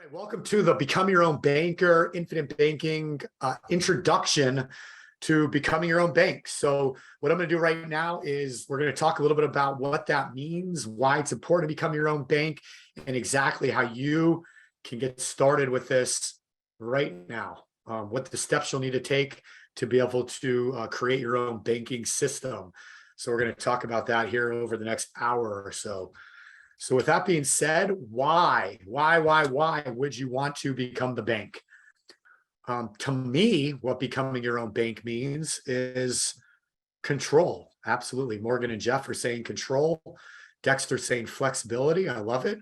right, welcome to the Become Your Own Banker Infinite Banking introduction to becoming your own bank. So what I'm going to do right now is we're going to talk a little bit about what that means, why it's important to become your own bank, and exactly how you can get started with this right now. What the steps you'll need to take to be able to create your own banking system. So we're going to talk about that here over the next hour or so. So with that being said, why would you want to become the bank? To me, what becoming your own bank means is control. Absolutely. Morgan and Jeff are saying control. Dexter's saying flexibility. I love it.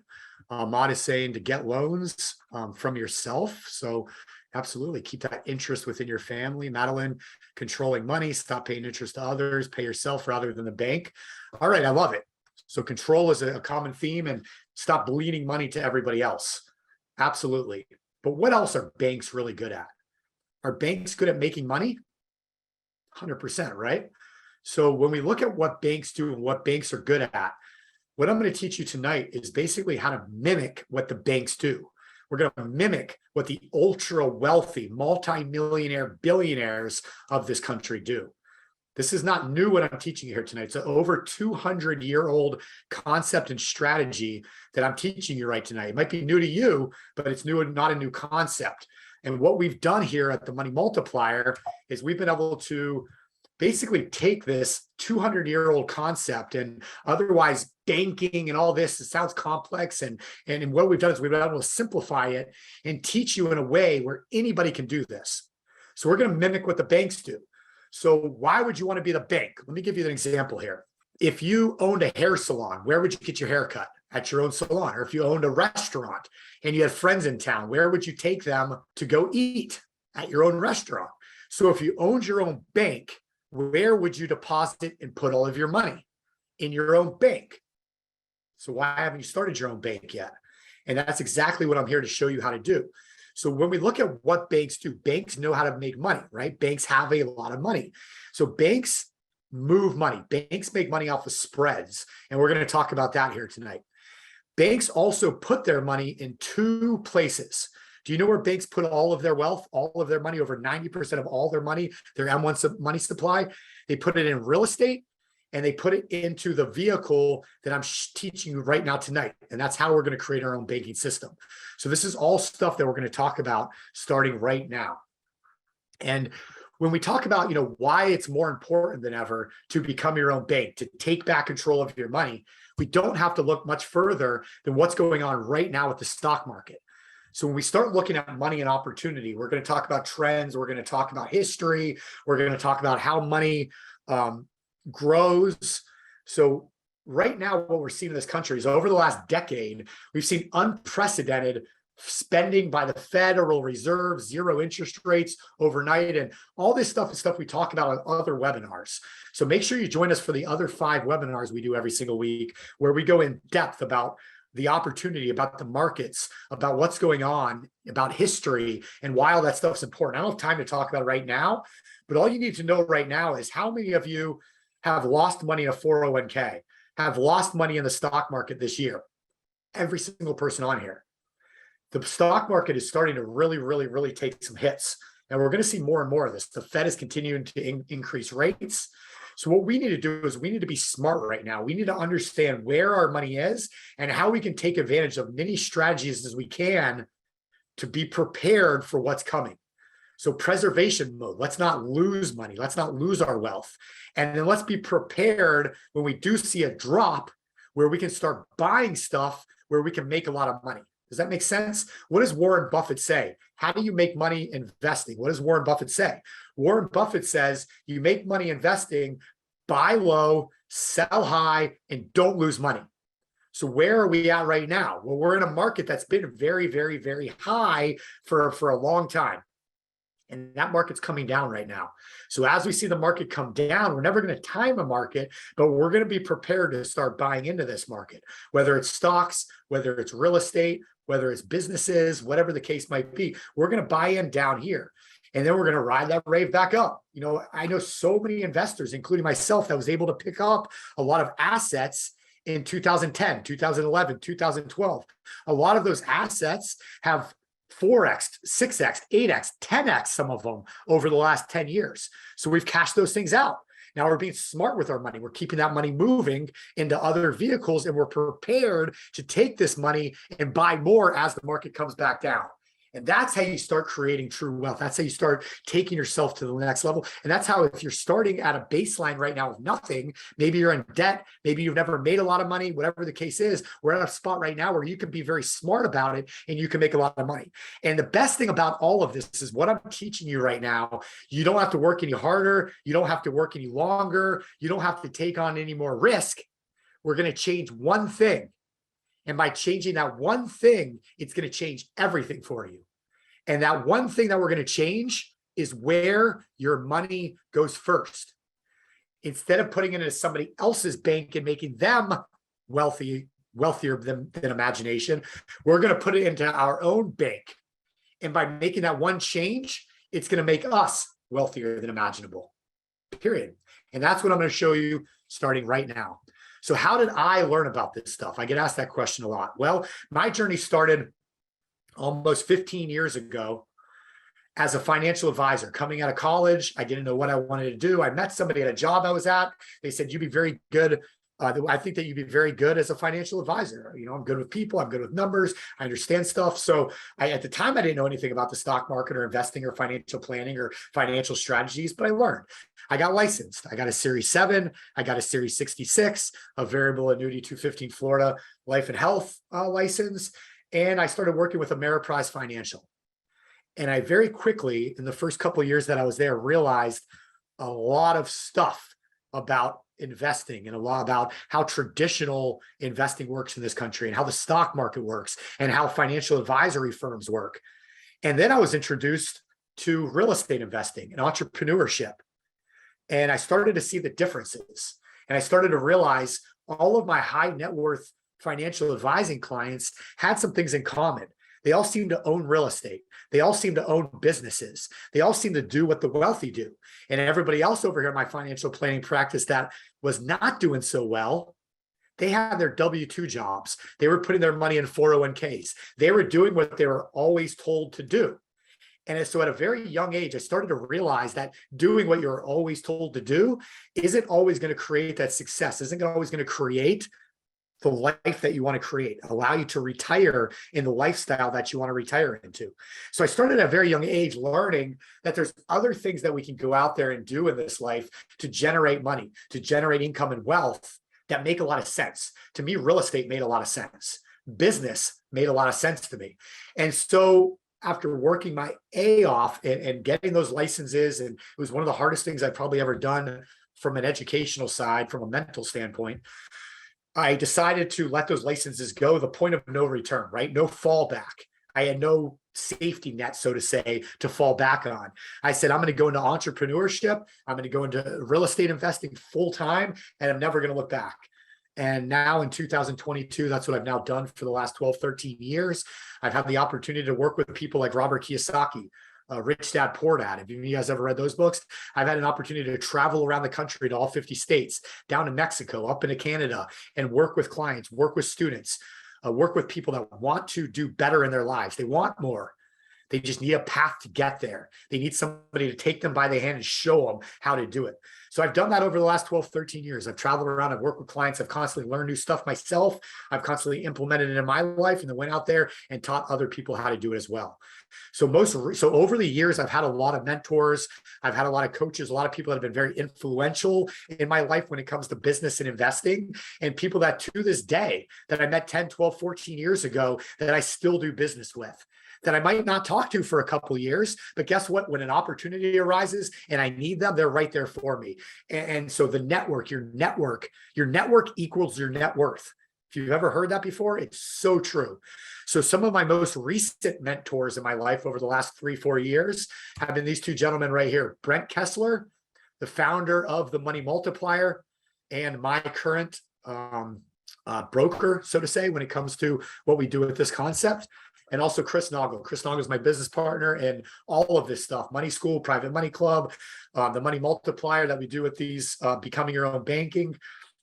Maud is saying to get loans from yourself. So absolutely keep that interest within your family. Madeline, controlling money, stop paying interest to others, pay yourself rather than the bank. All right, I love it. So control is a common theme, and stop bleeding money to everybody else. Absolutely. But what else are banks really good at? Are banks good at making money? 100%, right? So when we look at what banks do and what banks are good at, what I'm going to teach you tonight is basically how to mimic what the banks do. We're going to mimic what the ultra wealthy, multi-millionaire billionaires of this country do. This is not new what I'm teaching you here tonight. It's an over 200-year-old concept and strategy that I'm teaching you right tonight. It might be new to you, but it's new and not a new concept. And what we've done here at the Money Multiplier is we've been able to basically take this 200-year-old concept, and otherwise banking and all this, it sounds complex. And what we've done is we've been able to simplify it and teach you in a way where anybody can do this. So we're going to mimic what the banks do. So why would you want to be the bank? Let me give you an example here. If you owned a hair salon, where would you get your hair cut? At your own salon. Or if you owned a restaurant and you had friends in town, where would you take them to go eat? At your own restaurant. So if you owned your own bank, where would you deposit and put all of your money? In your own bank. So why haven't you started your own bank yet? And that's exactly what I'm here to show you how to do. So when we look at what banks do, banks know how to make money, right? Banks have a lot of money. So banks move money. Banks make money off of spreads. And we're going to talk about that here tonight. Banks also put their money in two places. Do you know where banks put all of their wealth, all of their money, over 90% of all their money, their M1 money supply? They put it in real estate, and they put it into the vehicle that I'm teaching you right now tonight. And that's how we're going to create our own banking system. So this is all stuff that we're going to talk about starting right now. And when we talk about, why it's more important than ever to become your own bank, to take back control of your money, we don't have to look much further than what's going on right now with the stock market. So when we start looking at money and opportunity, we're going to talk about trends. We're going to talk about history. We're going to talk about how money grows. So right now, what we're seeing in this country is over the last decade, we've seen unprecedented spending by the Federal Reserve, zero interest rates overnight, and all this stuff is stuff we talk about on other webinars. So make sure you join us for the other 5 webinars we do every single week, where we go in depth about the opportunity, about the markets, about what's going on, about history, and why all that stuff's important. I don't have time to talk about it right now, but all you need to know right now is how many of you have lost money in a 401k, have lost money in the stock market this year. Every single person on here. The stock market is starting to really take some hits. And we're going to see more and more of this. The Fed is continuing to increase rates. So what we need to do is we need to be smart right now. We need to understand where our money is and how we can take advantage of many strategies as we can to be prepared for what's coming. So preservation mode, let's not lose money. Let's not lose our wealth. And then let's be prepared when we do see a drop where we can start buying stuff where we can make a lot of money. Does that make sense? What does Warren Buffett say? How do you make money investing? What does Warren Buffett say? Warren Buffett says you make money investing, buy low, sell high, and don't lose money. So where are we at right now? Well, we're in a market that's been very high for a long time. And that market's coming down right now. So as we see the market come down, we're never going to time a market, but we're going to be prepared to start buying into this market, whether it's stocks, whether it's real estate, whether it's businesses, whatever the case might be. We're going to buy in down here. And then we're going to ride that wave back up. I know so many investors, including myself, that was able to pick up a lot of assets in 2010, 2011, 2012. A lot of those assets have 4x, 6x, 8x, 10x, some of them over the last 10 years. So we've cashed those things out. Now we're being smart with our money. We're keeping that money moving into other vehicles, and we're prepared to take this money and buy more as the market comes back down. And that's how you start creating true wealth. That's how you start taking yourself to the next level. And that's how, if you're starting at a baseline right now with nothing, maybe you're in debt, maybe you've never made a lot of money, whatever the case is, we're at a spot right now where you can be very smart about it and you can make a lot of money. And the best thing about all of this is what I'm teaching you right now. You don't have to work any harder. You don't have to work any longer. You don't have to take on any more risk. We're going to change one thing. And by changing that one thing, it's going to change everything for you. And that one thing that we're going to change is where your money goes first. Instead of putting it into somebody else's bank and making them wealthier than imagination, we're going to put it into our own bank. And by making that one change, it's going to make us wealthier than imaginable, period. And that's what I'm going to show you starting right now. So how did I learn about this stuff? I get asked that question a lot. Well, my journey started almost 15 years ago as a financial advisor. Coming out of college, I didn't know what I wanted to do. I met somebody at a job I was at. They said, you'd be very good. I think that you'd be very good as a financial advisor. You know, I'm good with people. I'm good with numbers. I understand stuff. So at the time, I didn't know anything about the stock market or investing or financial planning or financial strategies, but I learned. I got licensed. I got a Series 7. I got a Series 66, a variable annuity 215 Florida life and health license. And I started working with Ameriprise Financial. And I very quickly, in the first couple of years that I was there, realized a lot of stuff about investing and a lot about how traditional investing works in this country and how the stock market works and how financial advisory firms work. And then I was introduced to real estate investing and entrepreneurship. And I started to see the differences. And I started to realize all of my high net worth financial advising clients had some things in common. They all seem to own real estate. They all seem to own businesses. They all seem to do what the wealthy do. And everybody else over here in my financial planning practice that was not doing so well, they had their W-2 jobs. They were putting their money in 401ks. They were doing what they were always told to do. And so at a very young age, I started to realize that doing what you're always told to do isn't always going to create that success, isn't always going to create the life that you want to create, allow you to retire in the lifestyle that you want to retire into. So I started at a very young age learning that there's other things that we can go out there and do in this life to generate money, to generate income and wealth that make a lot of sense. To me, real estate made a lot of sense. Business made a lot of sense to me. And so after working my A off and getting those licenses, and it was one of the hardest things I've probably ever done from an educational side, from a mental standpoint, I decided to let those licenses go, the point of no return, right? No fallback. I had no safety net, so to say, to fall back on. I said, I'm going to go into entrepreneurship. I'm going to go into real estate investing full time, and I'm never going to look back. And now in 2022, that's what I've now done for the last 12, 13 years. I've had the opportunity to work with people like Robert Kiyosaki, Rich Dad, Poor Dad. Have you guys ever read those books? I've had an opportunity to travel around the country to all 50 states, down to Mexico, up into Canada, and work with clients, work with students, work with people that want to do better in their lives. They want more. They just need a path to get there. They need somebody to take them by the hand and show them how to do it. So I've done that over the last 12, 13 years. I've traveled around, I've worked with clients, I've constantly learned new stuff myself. I've constantly implemented it in my life and then went out there and taught other people how to do it as well. So over the years, I've had a lot of mentors. I've had a lot of coaches, a lot of people that have been very influential in my life when it comes to business and investing, and people that to this day that I met 10, 12, 14 years ago that I still do business with, that I might not talk to for a couple of years, but guess what? When an opportunity arises and I need them, they're right there for me. And so the network equals your net worth. If you've ever heard that before, it's so true. So some of my most recent mentors in my life over the last 3-4 years have been these two gentlemen right here, Brent Kessler, the founder of the Money Multiplier, and my current broker, so to say, when it comes to what we do with this concept. And also Chris Noggle. Chris Noggle is my business partner and all of this stuff, Money School, Private Money Club, the Money Multiplier that we do with these, becoming your own banking.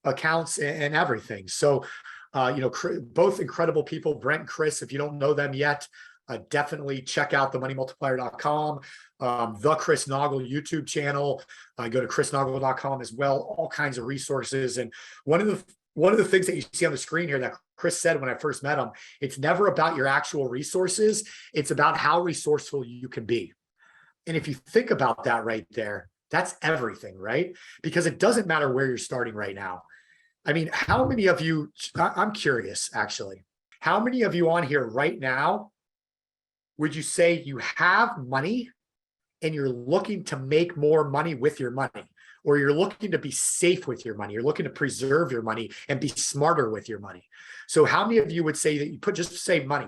accounts and everything. So, both incredible people, Brent and Chris. If you don't know them yet, definitely check out themoneymultiplier.com, the Chris Nagy YouTube channel. Go to chrisnagy.com as well. All kinds of resources. And one of the things that you see on the screen here that Chris said when I first met him, it's never about your actual resources. It's about how resourceful you can be. And if you think about that right there, that's everything, right? Because it doesn't matter where you're starting right now. I mean, how many of you, I'm curious actually, how many of you on here right now would you say you have money and you're looking to make more money with your money, or you're looking to be safe with your money, you're looking to preserve your money and be smarter with your money? So how many of you would say that you put, just say money?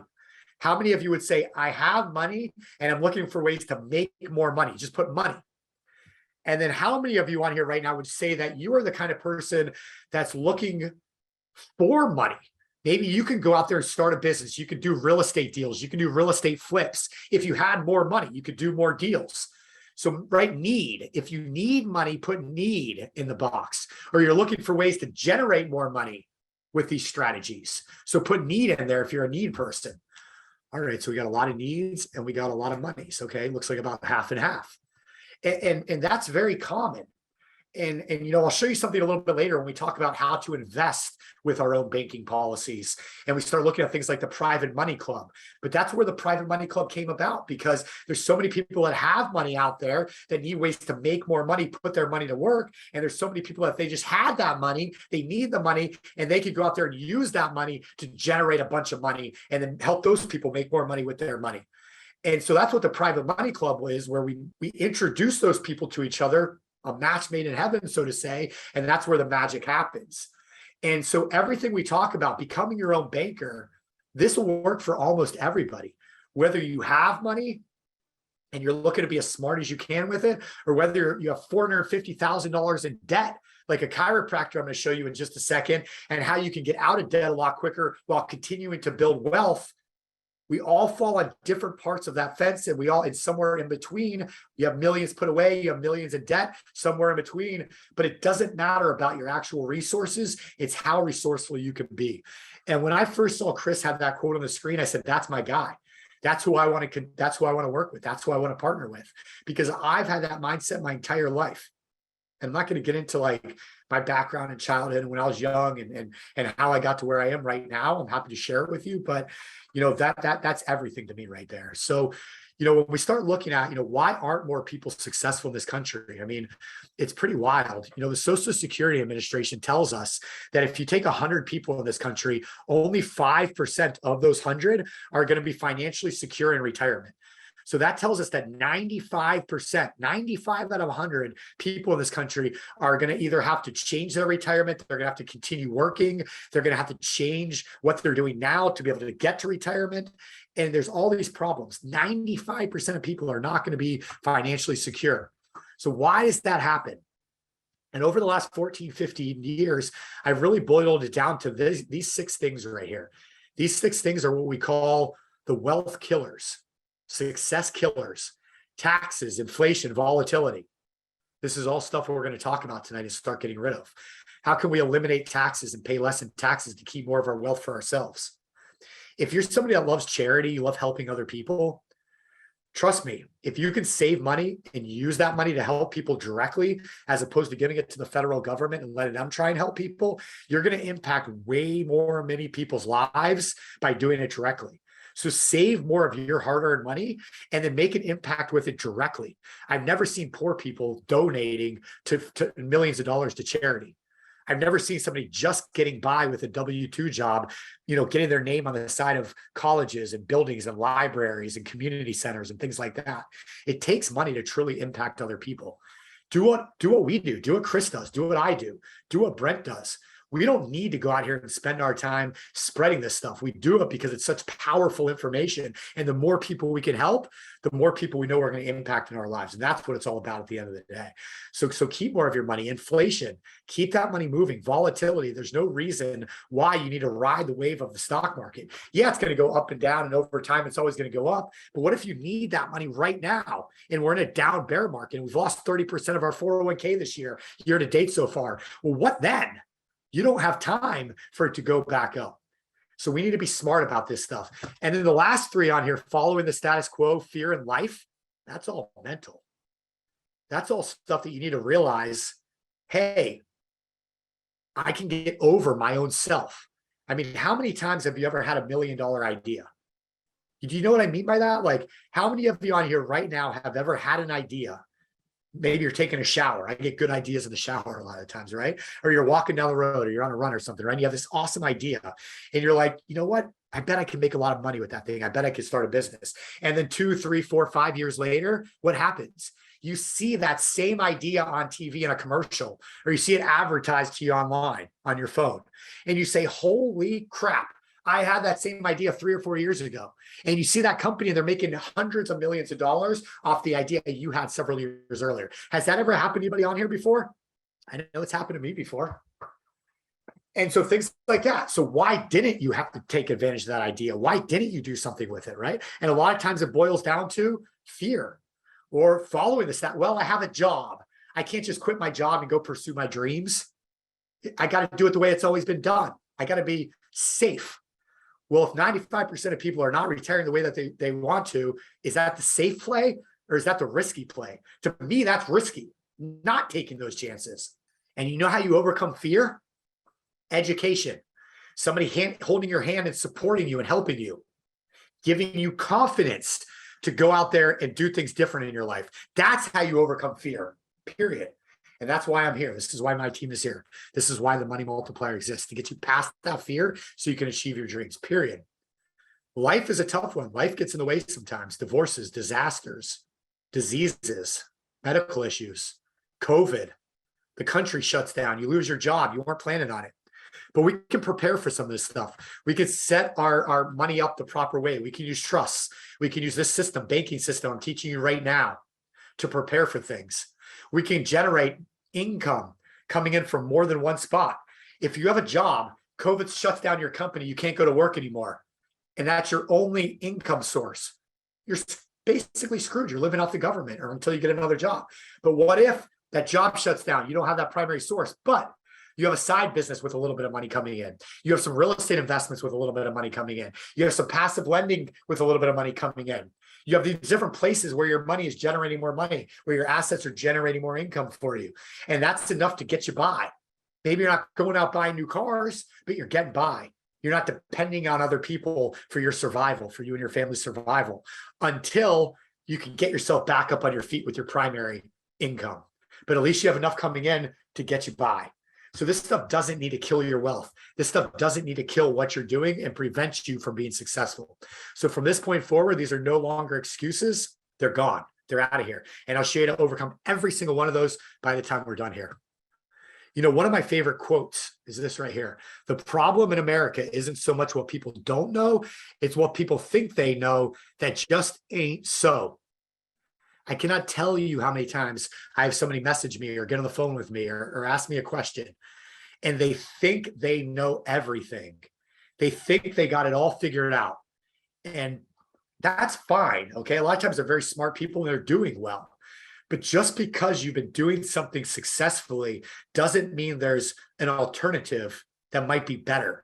How many of you would say, I have money and I'm looking for ways to make more money? Just put money. And then how many of you on here right now would say that you are the kind of person that's looking for money? Maybe you can go out there and start a business. You could do real estate deals. You can do real estate flips. If you had more money, you could do more deals. So, right, need. If you need money, put need in the box. Or you're looking for ways to generate more money with these strategies. So put need in there if you're a need person. All right, so we got a lot of needs and we got a lot of monies. Okay, looks like about half and half. And that's very common. And I'll show you something a little bit later when we talk about how to invest with our own banking policies. And we start looking at things like the private money club. But that's where the private money club came about, because there's so many people that have money out there that need ways to make more money, put their money to work. And there's so many people that they just had that money, they need the money, and they could go out there and use that money to generate a bunch of money and then help those people make more money with their money. And so that's what the private money club is, where we introduce those people to each other, a match made in heaven, so to say, and that's where the magic happens. And so everything we talk about, becoming your own banker, this will work for almost everybody, whether you have money and you're looking to be as smart as you can with it, or whether you have $450,000 in debt, like a chiropractor I'm going to show you in just a second, and how you can get out of debt a lot quicker while continuing to build wealth. We all fall on different parts of that fence, and it's somewhere in between. You have millions put away, you have millions in debt, somewhere in between, but it doesn't matter about your actual resources. It's how resourceful you can be. And when I first saw Chris have that quote on the screen, I said, that's my guy. That's who I want to work with. That's who I want to partner with, because I've had that mindset my entire life. And I'm not going to get into like my background in childhood and when I was young and how I got to where I am right now. I'm happy to share it with you, but that's everything to me right there. So, when we start looking at, why aren't more people successful in this country? I mean, it's pretty wild. The Social Security Administration tells us that if you take 100 people in this country, only 5% of those 100 are going to be financially secure in retirement. So that tells us that 95%, 95 out of 100 people in this country are going to either have to change their retirement, they're going to have to continue working, they're going to have to change what they're doing now to be able to get to retirement. And there's all these problems. 95% of people are not going to be financially secure. So why does that happen? And over the last 14, 15 years, I've really boiled it down to these 6 things right here. These 6 things are what we call the wealth killers. Success killers: taxes, inflation, volatility. This is all stuff we're going to talk about tonight and start getting rid of. How can we eliminate taxes and pay less in taxes to keep more of our wealth for ourselves? If you're somebody that loves charity, you love helping other people, trust me, if you can save money and use that money to help people directly, as opposed to giving it to the federal government and letting them try and help people, you're going to impact many people's lives by doing it directly. So save more of your hard-earned money and then make an impact with it directly. I've never seen poor people donating to millions of dollars to charity. I've never seen somebody just getting by with a W-2 job, getting their name on the side of colleges and buildings and libraries and community centers and things like that. It takes money to truly impact other people. Do what we do what Chris does, do what I do what Brent does. We don't need to go out here and spend our time spreading this stuff. We do it because it's such powerful information. And the more people we can help, the more people we know we're going to impact in our lives. And that's what it's all about at the end of the day. So keep more of your money. Inflation, keep that money moving. Volatility, there's no reason why you need to ride the wave of the stock market. Yeah, it's going to go up and down, and over time, it's always going to go up. But what if you need that money right now and we're in a down bear market and we've lost 30% of our 401k this year to date so far? Well, what then? you don't have time for it to go back up. So we need to be smart about this stuff. And then the last three on here, following the status quo, fear, and life, that's all mental. That's all stuff that you need to realize, hey, I can get over my own self. I mean, how many times have you ever had $1 million idea? Do you know what I mean by that? Like, how many of you on here right now have ever had an idea? Maybe you're taking a shower. I get good ideas in the shower a lot of times, right? Or you're walking down the road or you're on a run or something, right? And you have this awesome idea and you're like, you know what? I bet I can make a lot of money with that thing. I bet I could start a business. And then 2, 3, 4, 5 years later, what happens? You see that same idea on TV in a commercial, or you see it advertised to you online on your phone. And you say, holy crap, I had that same idea 3 or 4 years ago. And you see that company, they're making hundreds of millions of dollars off the idea you had several years earlier. Has that ever happened to anybody on here before? I know it's happened to me before. And so things like that. So why didn't you have to take advantage of that idea? Why didn't you do something with it, right? And a lot of times it boils down to fear or following the stat. Well, I have a job. I can't just quit my job and go pursue my dreams. I got to do it the way it's always been done. I got to be safe. Well, if 95% of people are not retiring the way that they want to, is that the safe play or is that the risky play? To me, that's risky, not taking those chances. And you know how you overcome fear? Education. Somebody holding your hand and supporting you and helping you, giving you confidence to go out there and do things different in your life. That's how you overcome fear, period. And that's why I'm here. This is why my team is here. This is why the money multiplier exists, to get you past that fear so you can achieve your dreams, period. Life is a tough one. Life gets in the way sometimes. Divorces, disasters, diseases, medical issues, COVID, the country shuts down. You lose your job. You weren't planning on it. But we can prepare for some of this stuff. We can set our money up the proper way. We can use trusts. We can use this system, banking system I'm teaching you right now, to prepare for things. We can generate income coming in from more than one spot. If you have a job, COVID shuts down your company, you can't go to work anymore, and that's your only income source, you're basically screwed. You're living off the government or until you get another job. But what if that job shuts down? You don't have that primary source, but you have a side business with a little bit of money coming in. You have some real estate investments with a little bit of money coming in. You have some passive lending with a little bit of money coming in. You have these different places where your money is generating more money, where your assets are generating more income for you. And that's enough to get you by. Maybe you're not going out buying new cars, but you're getting by. You're not depending on other people for your survival, for you and your family's survival, until you can get yourself back up on your feet with your primary income. But at least you have enough coming in to get you by. So this stuff doesn't need to kill your wealth. This stuff doesn't need to kill what you're doing and prevent you from being successful. So from this point forward, these are no longer excuses. They're gone. They're out of here. And I'll show you how to overcome every single one of those by the time we're done here. You know, one of my favorite quotes is this right here. The problem in America isn't so much what people don't know. It's what people think they know that just ain't so. I cannot tell you how many times I have somebody message me or get on the phone with me or ask me a question, and they think they know everything. They think they got it all figured out. And that's fine. Okay. A lot of times they're very smart people and they're doing well. But just because you've been doing something successfully doesn't mean there's an alternative that might be better.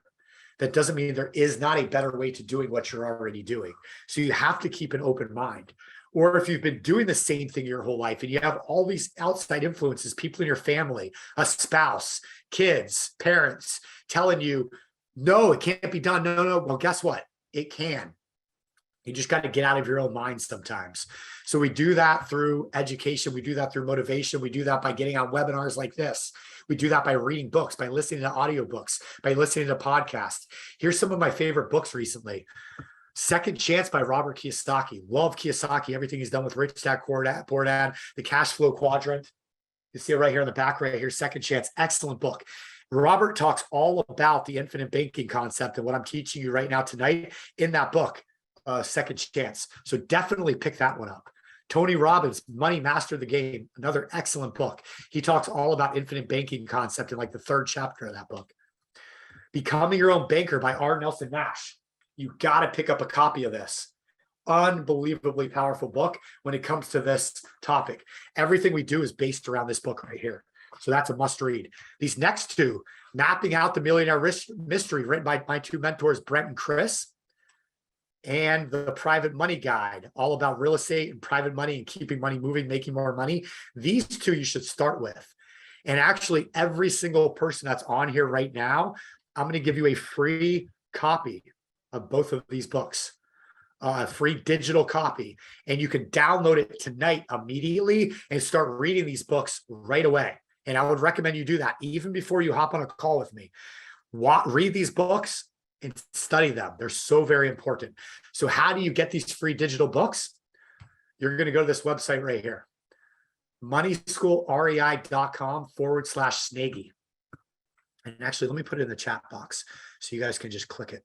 That doesn't mean there is not a better way to doing what you're already doing. So you have to keep an open mind. Or if you've been doing the same thing your whole life and you have all these outside influences, people in your family, a spouse, kids, parents telling you, no, it can't be done. No. Well, guess what? It can. You just got to get out of your own mind sometimes. So we do that through education. We do that through motivation. We do that by getting on webinars like this. We do that by reading books, by listening to audiobooks, by listening to podcasts. Here's some of my favorite books recently. Second Chance by Robert Kiyosaki. Love Kiyosaki. Everything he's done with Rich Dad Poor Dad, the cash flow quadrant. You see it right here in the back right here. Second Chance. Excellent book. Robert talks all about the infinite banking concept and what I'm teaching you right now tonight in that book, Second Chance. So definitely pick that one up. Tony Robbins, Money Master the Game. Another excellent book. He talks all about infinite banking concept in like the 3rd chapter of that book. Becoming Your Own Banker by R. Nelson Nash. You got to pick up a copy of this. Unbelievably powerful book when it comes to this topic. Everything we do is based around this book right here. So that's a must read. These next two, Mapping Out the Millionaire Mystery, written by my two mentors, Brent and Chris, and The Private Money Guide, all about real estate and private money and keeping money moving, making more money. These two you should start with. And actually, every single person that's on here right now, I'm going to give you a free copy of both of these books, a free digital copy. And you can download it tonight immediately and start reading these books right away. And I would recommend you do that even before you hop on a call with me. Read these books and study them. They're so very important. So how do you get these free digital books? You're going to go to this website right here, moneyschoolrei.com/Snaggy. And actually, let me put it in the chat box so you guys can just click it.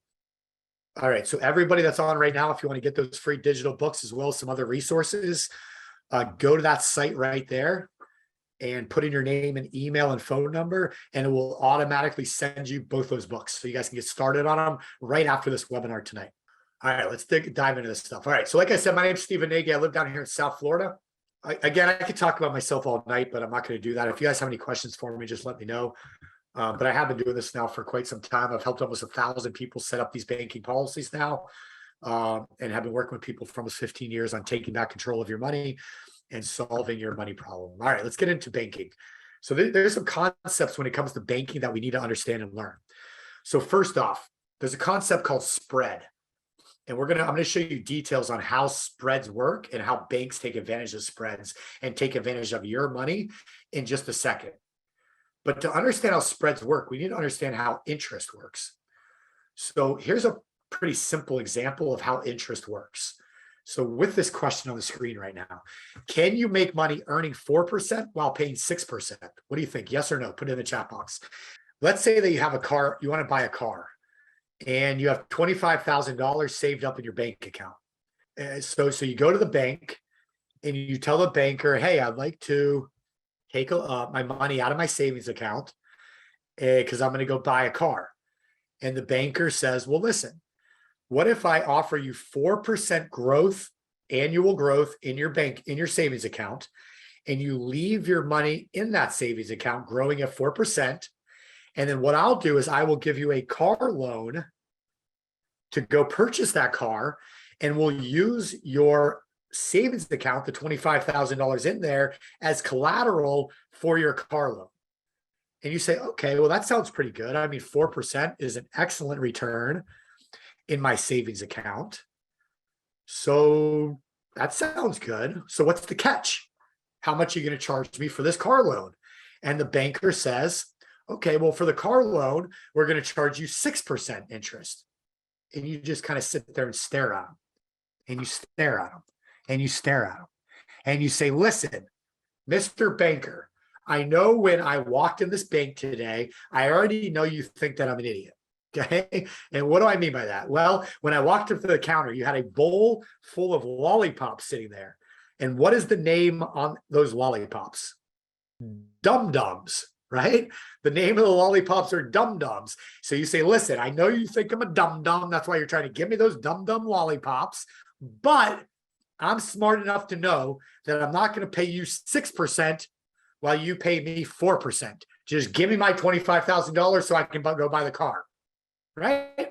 All right. So everybody that's on right now, if you want to get those free digital books as well as some other resources, go to that site right there and put in your name and email and phone number, and it will automatically send you both those books. So you guys can get started on them right after this webinar tonight. All right, let's dive into this stuff. All right, so like I said, my name's Stephen Nagy. I live down here in South Florida. I could talk about myself all night, but I'm not going to do that. If you guys have any questions for me, just let me know. But I have been doing this now for quite some time. I've helped almost 1,000 people set up these banking policies now, and have been working with people for almost 15 years on taking back control of your money and solving your money problem. All right, let's get into banking. So there's some concepts when it comes to banking that we need to understand and learn. So first off, there's a concept called spread. And I'm going to show you details on how spreads work and how banks take advantage of spreads and take advantage of your money in just a second. But to understand how spreads work, we need to understand how interest works. So here's a pretty simple example of how interest works. So with this question on the screen right now, can you make money earning 4% while paying 6%? What do you think? Yes or no? Put it in the chat box. Let's say that you have a car, you want to buy a car, and you have $25,000 saved up in your bank account. So you go to the bank and you tell the banker, hey, I'd like to take my money out of my savings account because I'm going to go buy a car. And the banker says, well, listen, what if I offer you 4% growth, annual growth in your savings account, and you leave your money in that savings account growing at 4%? And then what I'll do is I will give you a car loan to go purchase that car, and we'll use your savings account, the $25,000 in there, as collateral for your car loan. And you say, okay, well, that sounds pretty good. I mean, 4% is an excellent return in my savings account. So that sounds good. So what's the catch? How much are you going to charge me for this car loan? And the banker says, okay, well, for the car loan, we're going to charge you 6% interest. And you just kind of sit there and stare at them. And you stare at them. And you stare at them. And you say, listen, Mr. Banker, I know when I walked in this bank today, I already know you think that I'm an idiot. Okay. And what do I mean by that? Well, when I walked up to the counter, you had a bowl full of lollipops sitting there. And what is the name on those lollipops? Dum-dums, right? The name of the lollipops are dum-dums. So you say, listen, I know you think I'm a dum-dum. That's why you're trying to give me those dum-dum lollipops. But I'm smart enough to know that I'm not going to pay you 6% while you pay me 4%. Just give me my $25,000 so I can go buy the car. Right?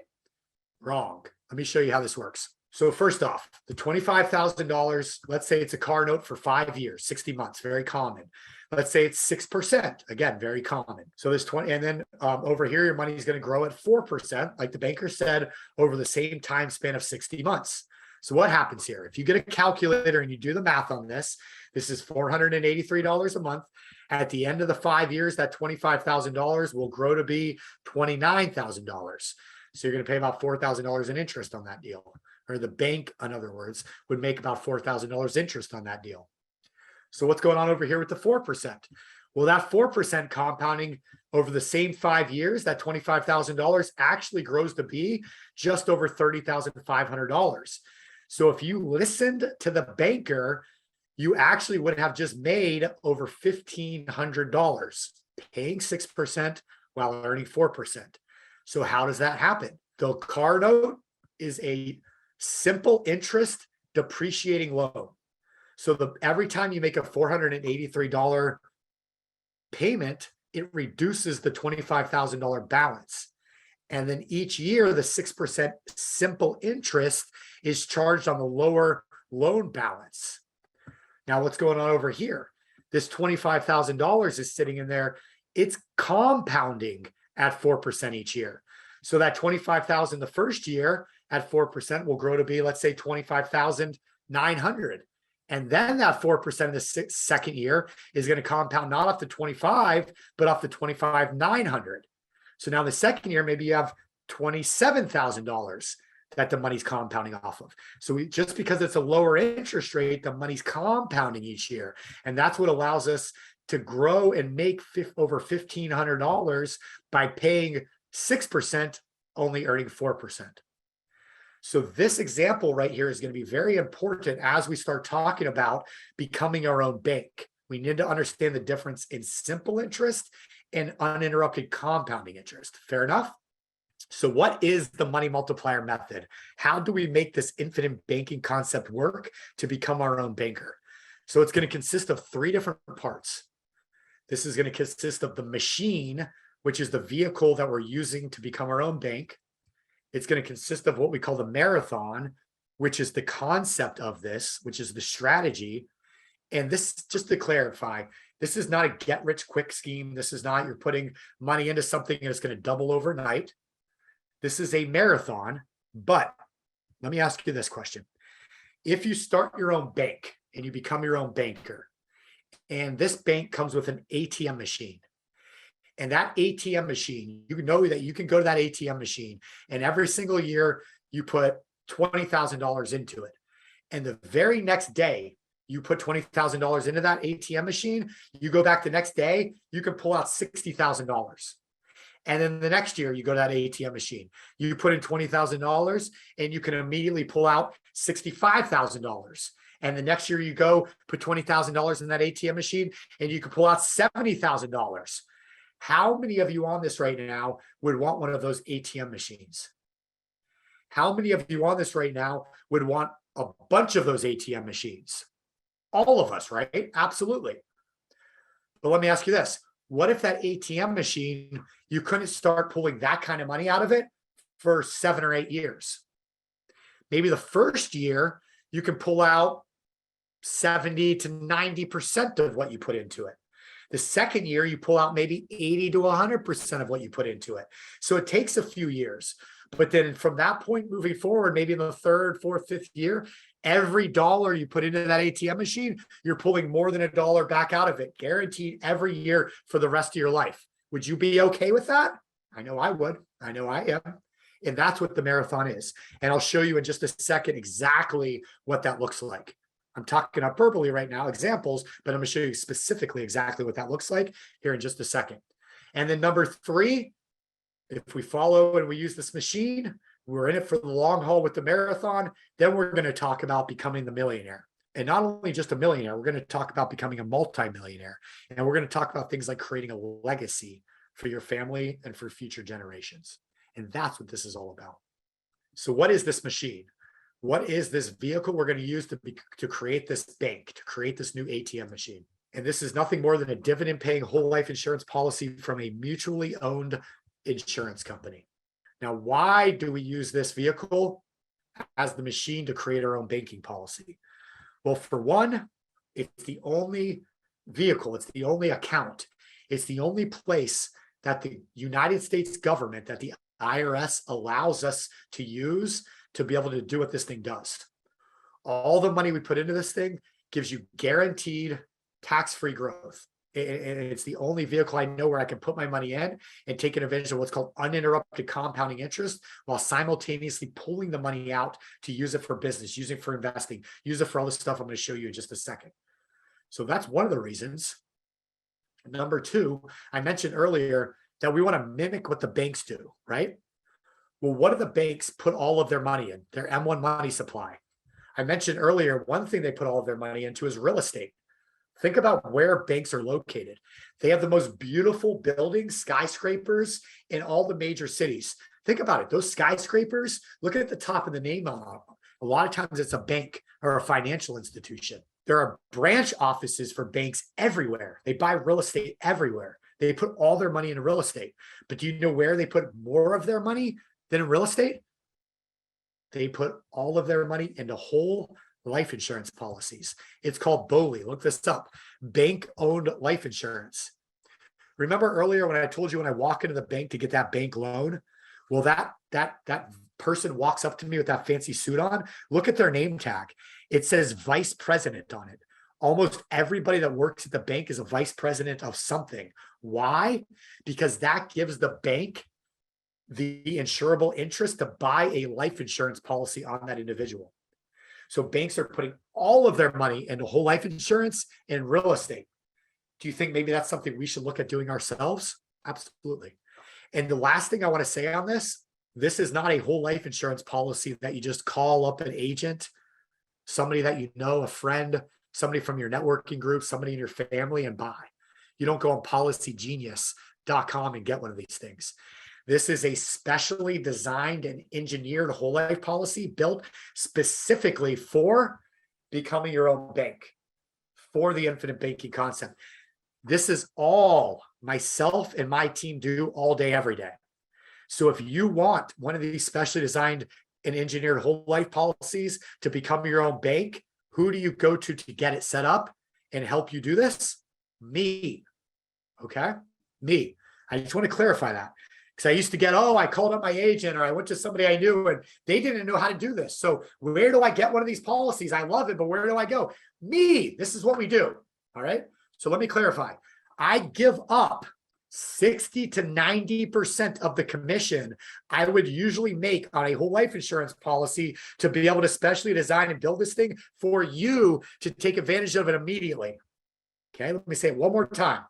Wrong. Let me show you how this works. So first off, the $25,000, let's say it's a car note for 5 years, 60 months, very common. Let's say it's 6%, again, very common. So this 20, and then over here, your money is going to grow at 4%, like the banker said, over the same time span of 60 months. So what happens here? If you get a calculator and you do the math on this, this is $483 a month. At the end of the 5 years, that $25,000 will grow to be $29,000. So you're going to pay about $4,000 in interest on that deal. Or the bank, in other words, would make about $4,000 interest on that deal. So what's going on over here with the 4%? Well, that 4% compounding over the same 5 years, that $25,000 actually grows to be just over $30,500. So if you listened to the banker, you actually would have just made over $1,500 paying 6% while earning 4%. So how does that happen? The car note is a simple interest depreciating loan. So every time you make a $483 payment, it reduces the $25,000 balance. And then each year, the 6% simple interest is charged on the lower loan balance. Now, what's going on over here? This $25,000 is sitting in there. It's compounding at 4% each year. So that $25,000 the first year at 4% will grow to be, let's say, $25,900. And then that 4% in the second year is going to compound not off the 25, but off the 25,900. So now the second year, maybe you have $27,000 that the money's compounding off of. So just because it's a lower interest rate, the money's compounding each year. And that's what allows us to grow and make over $1,500 by paying 6%, only earning 4%. So this example right here is going to be very important as we start talking about becoming our own bank. We need to understand the difference in simple interest and uninterrupted compounding interest. Fair enough? So what is the money multiplier method? How do we make this infinite banking concept work to become our own banker? So it's going to consist of 3 different parts. This is going to consist of the machine, which is the vehicle that we're using to become our own bank. It's going to consist of what we call the marathon, which is the concept of this, which is the strategy. And this, just to clarify, this is not a get-rich-quick scheme. This is not you're putting money into something and it's going to double overnight. This is a marathon. But let me ask you this question. If you start your own bank and you become your own banker, and this bank comes with an ATM machine, and that ATM machine, you know that you can go to that ATM machine, and every single year you put $20,000 into it. And the very next day, you put $20,000 into that ATM machine, you go back the next day, you can pull out $60,000. And then the next year, you go to that ATM machine, you put in $20,000 and you can immediately pull out $65,000. And the next year you go put $20,000 in that ATM machine and you can pull out $70,000. How many of you on this right now would want one of those ATM machines? How many of you on this right now would want a bunch of those ATM machines? All of us, right? Absolutely. But let me ask you this. What if that ATM machine, you couldn't start pulling that kind of money out of it for 7 or 8 years? Maybe the first year you can pull out 70 to 90% of what you put into it. The second year, you pull out maybe 80 to 100% of what you put into it. So it takes a few years. But then from that point moving forward, maybe in the 3rd, 4th, 5th year, every dollar you put into that ATM machine, you're pulling more than $1 back out of it, guaranteed every year for the rest of your life. Would you be okay with that? I know I would. I know I am. And that's what the marathon is. And I'll show you in just a second exactly what that looks like. I'm talking hyperbole right now, examples, but I'm going to show you specifically exactly what that looks like here in just a second. And then number 3, if we follow and we use this machine, we're in it for the long haul with the marathon, then we're going to talk about becoming the millionaire. And not only just a millionaire, we're going to talk about becoming a multimillionaire. And we're going to talk about things like creating a legacy for your family and for future generations. And that's what this is all about. So what is this machine? What is this vehicle we're going to use to create this bank, to create this new ATM machine? And this is nothing more than a dividend-paying whole life insurance policy from a mutually owned insurance company. Now, why do we use this vehicle as the machine to create our own banking policy? Well, for one, it's the only vehicle, it's the only account, it's the only place that the United States government, that the IRS allows us to use to be able to do what this thing does. All the money we put into this thing gives you guaranteed tax-free growth. And it's the only vehicle I know where I can put my money in and take advantage of what's called uninterrupted compounding interest while simultaneously pulling the money out to use it for business, use it for investing, use it for all the stuff I'm going to show you in just a second. So that's one of the reasons. Number 2, I mentioned earlier that we want to mimic what the banks do, right? Well, what do the banks put all of their money in? Their M1 money supply. I mentioned earlier, one thing they put all of their money into is real estate. Think about where banks are located. They have the most beautiful buildings, skyscrapers in all the major cities. Think about it. Those skyscrapers, look at the top of the name on them. A lot of times it's a bank or a financial institution. There are branch offices for banks everywhere. They buy real estate everywhere. They put all their money into real estate. But do you know where they put more of their money than in real estate? They put all of their money into whole life insurance policies. It's called BOLI. Look this up. Bank-owned life insurance. Remember earlier when I told you when I walk into the bank to get that bank loan? Well, that person walks up to me with that fancy suit on. Look at their name tag. It says vice president on it. Almost everybody that works at the bank is a vice president of something. Why? Because that gives the bank the insurable interest to buy a life insurance policy on that individual. So banks are putting all of their money into whole life insurance and real estate. Do you think maybe that's something we should look at doing ourselves? Absolutely. And the last thing I want to say on this is not a whole life insurance policy that you just call up an agent, somebody that you know, a friend, somebody from your networking group, somebody in your family and buy. You don't go on policygenius.com and get one of these things. This is a specially designed and engineered whole life policy built specifically for becoming your own bank, for the infinite banking concept. This is all myself and my team do all day, every day. So if you want one of these specially designed and engineered whole life policies to become your own bank, who do you go to get it set up and help you do this? Me. Okay? Me. I just want to clarify that. Because I used to get, I called up my agent or I went to somebody I knew and they didn't know how to do this. So where do I get one of these policies? I love it, but where do I go? Me. This is what we do. All right. So let me clarify. I give up 60 to 90% of the commission I would usually make on a whole life insurance policy to be able to specially design and build this thing for you to take advantage of it immediately. Okay. Let me say it one more time.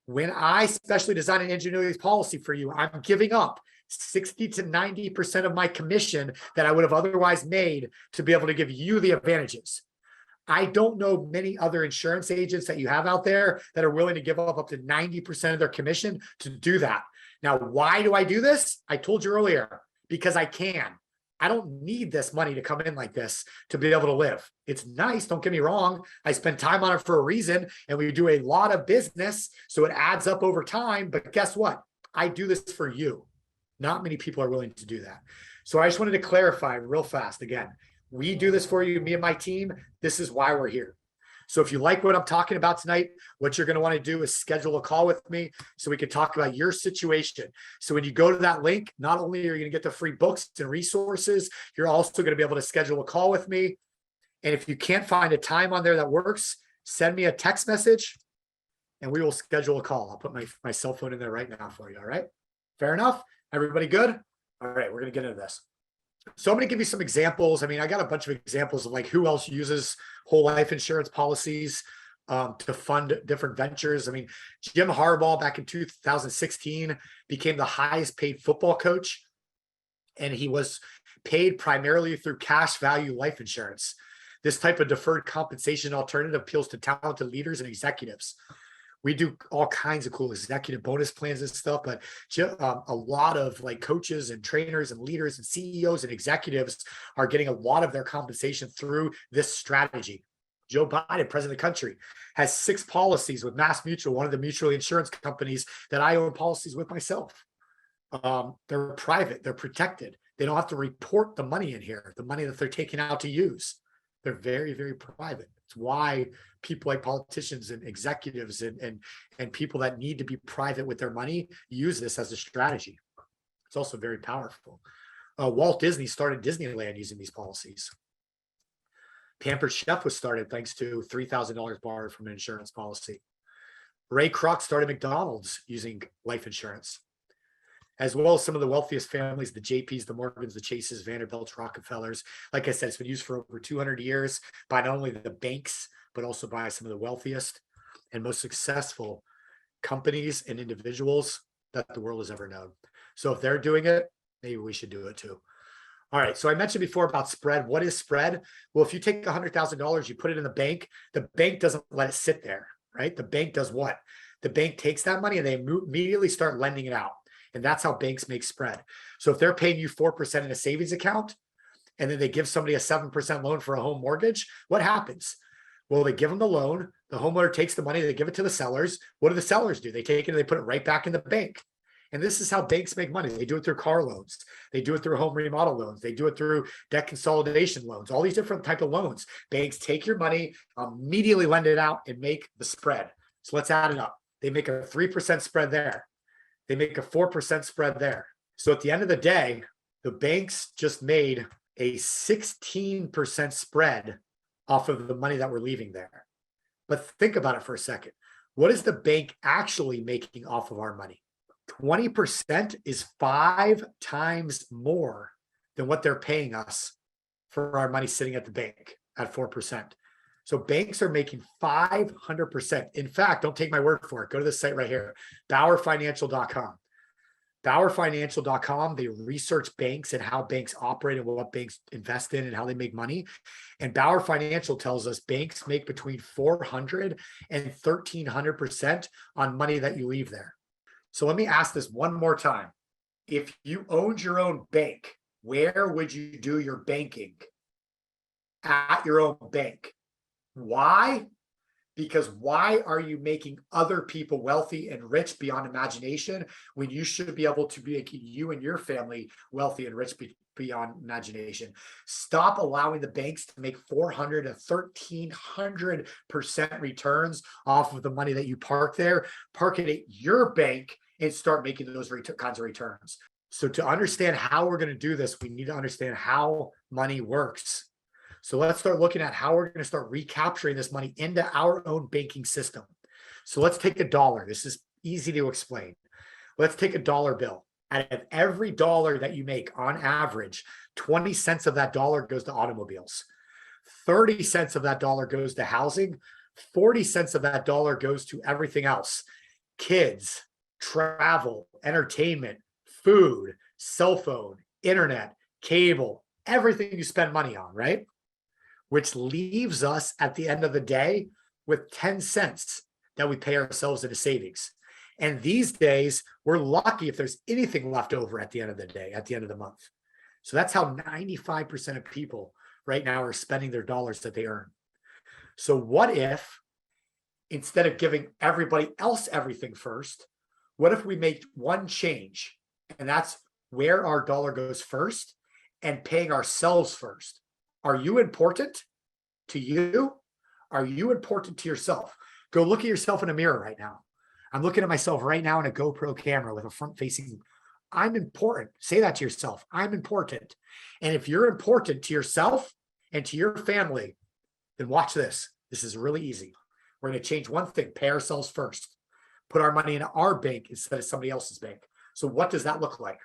When I specially design and engineer this policy for you, I'm giving up 60 to 90% of my commission that I would have otherwise made to be able to give you the advantages. I don't know many other insurance agents that you have out there that are willing to give up to 90% of their commission to do that. Now, why do I do this? I told you earlier, because I can. I don't need this money to come in like this to be able to live. It's nice, don't get me wrong. I spend time on it for a reason, and we do a lot of business, so it adds up over time. But guess what? I do this for you. Not many people are willing to do that. So I just wanted to clarify real fast. Again, we do this for you, me and my team. This is why we're here. So if you like what I'm talking about tonight, what you're going to want to do is schedule a call with me so we can talk about your situation. So when you go to that link, not only are you going to get the free books and resources, you're also going to be able to schedule a call with me. And if you can't find a time on there that works, send me a text message and we will schedule a call. I'll put my cell phone in there right now for you. All right. Fair enough. Everybody good? All right. We're going to get into this. So I'm going to give you some examples. I mean, I got a bunch of examples of like who else uses whole life insurance policies to fund different ventures. I mean, Jim Harbaugh back in 2016 became the highest paid football coach, and he was paid primarily through cash value life insurance. This type of deferred compensation alternative appeals to talented leaders and executives. We do all kinds of cool executive bonus plans and stuff, but a lot of like coaches and trainers and leaders and CEOs and executives are getting a lot of their compensation through this strategy. Joe Biden, president of the country, has 6 policies with Mass Mutual, one of the mutual insurance companies that I own policies with myself. They're private, they're protected. They don't have to report the money in here, the money that they're taking out to use. They're very, very private. It's why people like politicians and executives and people that need to be private with their money use this as a strategy. It's also very powerful. Walt Disney started Disneyland using these policies. Pampered Chef was started thanks to $3,000 borrowed from an insurance policy. Ray Kroc started McDonald's using life insurance, as well as some of the wealthiest families, the JPs, the Morgans, the Chases, Vanderbilts, Rockefellers. Like I said, it's been used for over 200 years by not only the banks, but also by some of the wealthiest and most successful companies and individuals that the world has ever known. So if they're doing it, maybe we should do it too. All right. So I mentioned before about spread. What is spread? Well, if you take $100,000, you put it in the bank doesn't let it sit there, right? The bank does what? The bank takes that money and they immediately start lending it out. And that's how banks make spread. So if they're paying you 4% in a savings account, and then they give somebody a 7% loan for a home mortgage, what happens? Well, they give them the loan. The homeowner takes the money, they give it to the sellers. What do the sellers do? They take it and they put it right back in the bank. And this is how banks make money. They do it through car loans. They do it through home remodel loans. They do it through debt consolidation loans, all these different type of loans. Banks take your money, immediately lend it out and make the spread. So let's add it up. They make a 3% spread there. They make a 4% spread there. So at the end of the day, the banks just made a 16% spread off of the money that we're leaving there. But think about it for a second. What is the bank actually making off of our money? 20% is 5 times more than what they're paying us for our money sitting at the bank at 4%. So banks are making 500%. In fact, don't take my word for it. Go to this site right here, BauerFinancial.com. BauerFinancial.com, they research banks and how banks operate and what banks invest in and how they make money. And Bauer Financial tells us banks make between 400 and 1,300% on money that you leave there. So let me ask this one more time. If you owned your own bank, where would you do your banking? At your own bank. Why? Because why are you making other people wealthy and rich beyond imagination when you should be able to make you and your family wealthy and rich beyond imagination? Stop allowing the banks to make 400 to 1,300% returns off of the money that you park there. Park it at your bank and start making those kinds of returns. So to understand how we're going to do this, we need to understand how money works. So let's start looking at how we're going to start recapturing this money into our own banking system. So let's take a dollar. This is easy to explain. Let's take a dollar bill. Out of every dollar that you make, on average, 20 cents of that dollar goes to automobiles. 30 cents of that dollar goes to housing. 40 cents of that dollar goes to everything else. Kids, travel, entertainment, food, cell phone, internet, cable, everything you spend money on, right? Which leaves us at the end of the day with 10 cents that we pay ourselves into savings. And these days, we're lucky if there's anything left over at the end of the day, at the end of the month. So that's how 95% of people right now are spending their dollars that they earn. So what if, instead of giving everybody else everything first, what if we make one change? And that's where our dollar goes first and paying ourselves first. Are you important to you? Are you important to yourself? Go look at yourself in a mirror right now. I'm looking at myself right now in a GoPro camera with a front facing. I'm important. Say that to yourself. I'm important. And if you're important to yourself and to your family, then watch this. This is really easy. We're going to change one thing, pay ourselves first. Put our money in our bank instead of somebody else's bank. So what does that look like?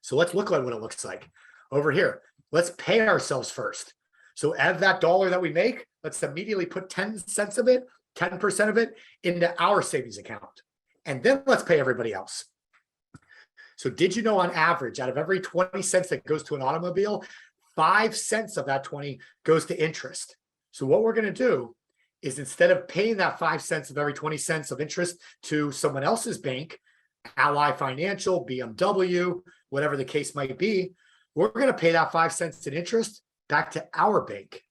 So let's look at what it looks like. Over here, let's pay ourselves first. So of that dollar that we make, let's immediately put 10 cents of it, 10% of it into our savings account. And then let's pay everybody else. So did you know on average, out of every 20 cents that goes to an automobile, 5 cents of that 20 goes to interest. So what we're going to do is, instead of paying that 5 cents of every 20 cents of interest to someone else's bank, Ally Financial, BMW, whatever the case might be, we're going to pay that 5 cents in interest back to our bank.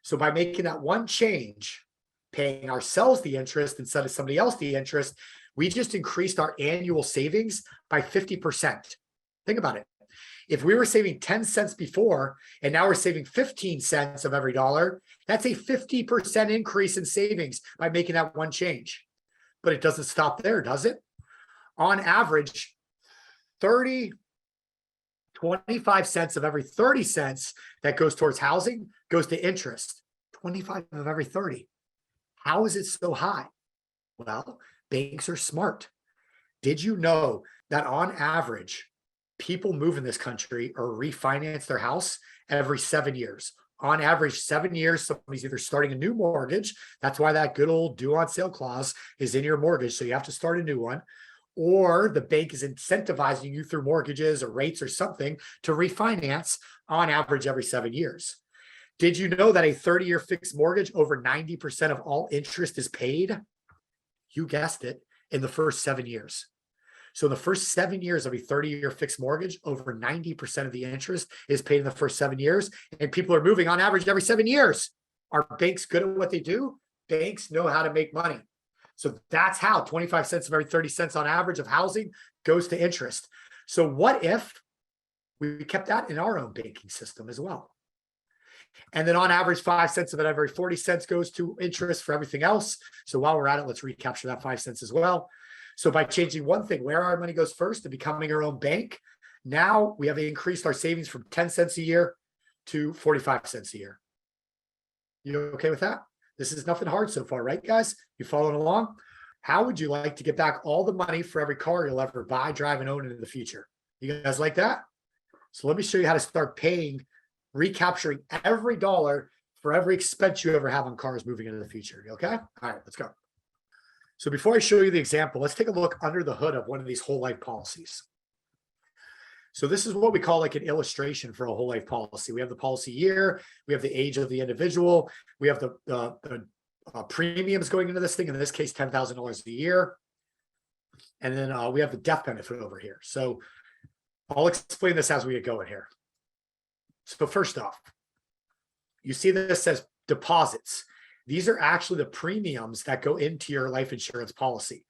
So by making that one change, paying ourselves the interest instead of somebody else the interest, we just increased our annual savings by 50%. Think about it. If we were saving 10 cents before, and now we're saving 15 cents of every dollar, that's a 50% increase in savings by making that one change. But it doesn't stop there, does it? On average, 25 cents of every 30 cents that goes towards housing goes to interest. 25 of every 30. How is it so high? Well, banks are smart. Did you know that on average, people move in this country or refinance their house every 7 years? On average, 7 years, somebody's either starting a new mortgage. That's why that good old due on sale clause is in your mortgage. So you have to start a new one. Or the bank is incentivizing you through mortgages or rates or something to refinance on average every 7 years. Did you know that a 30-year fixed mortgage, over 90% of all interest is paid? You guessed it, in the first 7 years. So in the first 7 years of a 30-year fixed mortgage, over 90% of the interest is paid in the first 7 years. And people are moving on average every 7 years. Are banks good at what they do? Banks know how to make money. So that's how 25 cents of every 30 cents on average of housing goes to interest. So what if we kept that in our own banking system as well? And then on average, 5 cents of it every 40 cents goes to interest for everything else. So while we're at it, let's recapture that 5 cents as well. So by changing one thing, where our money goes first and becoming our own bank, now we have increased our savings from 10 cents a year to 45 cents a year. You okay with that? This is nothing hard so far, right, guys? You following along? How would you like to get back all the money for every car you'll ever buy, drive, and own in the future? You guys like that? So let me show you how to start paying, recapturing every dollar for every expense you ever have on cars moving into the future. You okay? All right, let's go. So before I show you the example, let's take a look under the hood of one of these whole life policies. So this is what we call like an illustration for a whole life policy. We have the policy year, we have the age of the individual, we have the premiums going into this thing, in this case, $10,000 a year. And then we have the death benefit over here. So I'll explain this as we get going here. So first off, you see this says deposits. These are actually the premiums that go into your life insurance policy.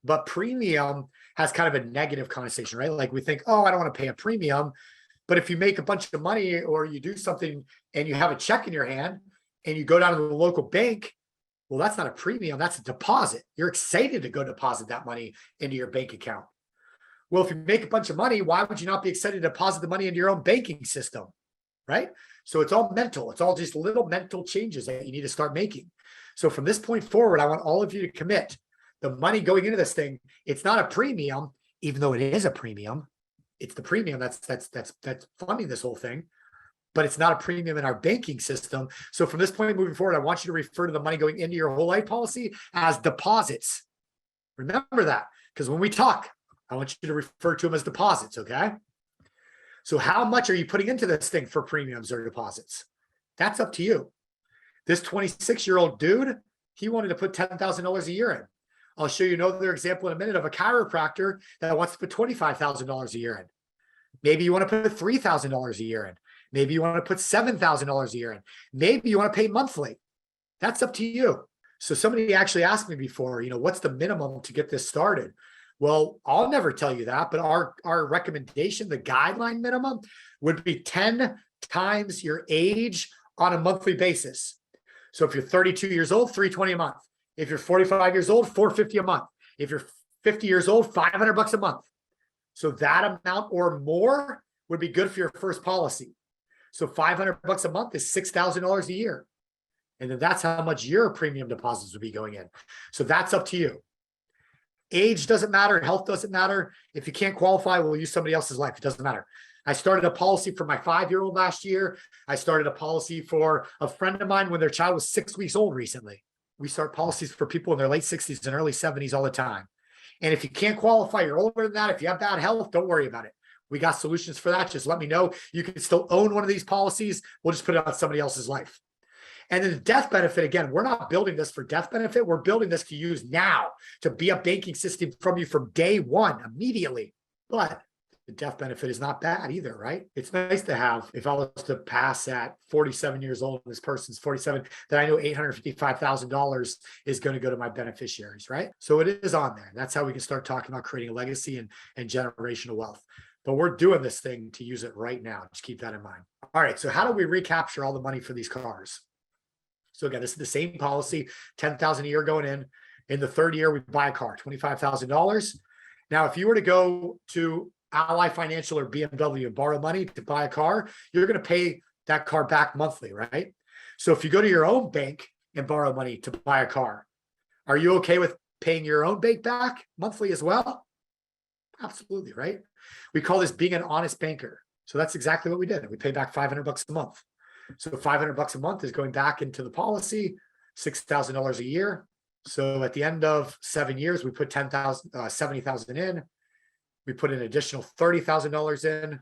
But premium has kind of a negative connotation, right? Like we think, oh, I don't want to pay a premium. But if you make a bunch of money or you do something and you have a check in your hand and you go down to the local bank, well, that's not a premium, that's a deposit. You're excited to go deposit that money into your bank account. Well, if you make a bunch of money, why would you not be excited to deposit the money into your own banking system, right? So it's all mental. It's all just little mental changes that you need to start making. So from this point forward, I want all of you to commit the money going into this thing. It's not a premium, even though it is a premium. It's the premium that's funding this whole thing, but it's not a premium in our banking system. So from this point moving forward, I want you to refer to the money going into your whole life policy as deposits. Remember that, because when we talk, I want you to refer to them as deposits, okay? So how much are you putting into this thing for premiums or deposits? That's up to you. This 26-year-old dude, he wanted to put $10,000 a year in. I'll show you another example in a minute of a chiropractor that wants to put $25,000 a year in. Maybe you want to put $3,000 a year in. Maybe you want to put $7,000 a year in. Maybe you want to pay monthly. That's up to you. So somebody actually asked me before, what's the minimum to get this started? Well, I'll never tell you that, but our recommendation, the guideline minimum, would be 10 times your age on a monthly basis. So if you're 32 years old, $320 a month. If you're 45 years old, $450 a month. If you're 50 years old, $500 a month. So that amount or more would be good for your first policy. So $500 a month is $6,000 a year. And then that's how much your premium deposits would be going in. So that's up to you. Age doesn't matter. Health doesn't matter. If you can't qualify, we'll use somebody else's life. It doesn't matter. I started a policy for my 5-year-old last year. I started a policy for a friend of mine when their child was 6 weeks old recently. We start policies for people in their late 60s and early 70s all the time. And if you can't qualify, you're older than that. If you have bad health, don't worry about it. We got solutions for that. Just let me know. You can still own one of these policies. We'll just put it on somebody else's life. And then the death benefit, again, we're not building this for death benefit. We're building this to use now, to be a banking system from you from day one, immediately. But the death benefit is not bad either, right? It's nice to have, if I was to pass at 47 years old, and this person's 47, then I know $855,000 is going to go to my beneficiaries, right? So it is on there. That's how we can start talking about creating a legacy and generational wealth. But we're doing this thing to use it right now. Just keep that in mind. All right, so how do we recapture all the money for these cars? So again, this is the same policy, $10,000 a year going in. In the third year, we buy a car, $25,000. Now, if you were to go to Ally Financial or BMW and borrow money to buy a car, you're going to pay that car back monthly, right? So if you go to your own bank and borrow money to buy a car, are you okay with paying your own bank back monthly as well? Absolutely, right? We call this being an honest banker. So that's exactly what we did. We pay back $500 a month. So $500 a month is going back into the policy, $6,000 a year. So at the end of 7 years, we put $70,000 in. We put an additional $30,000 in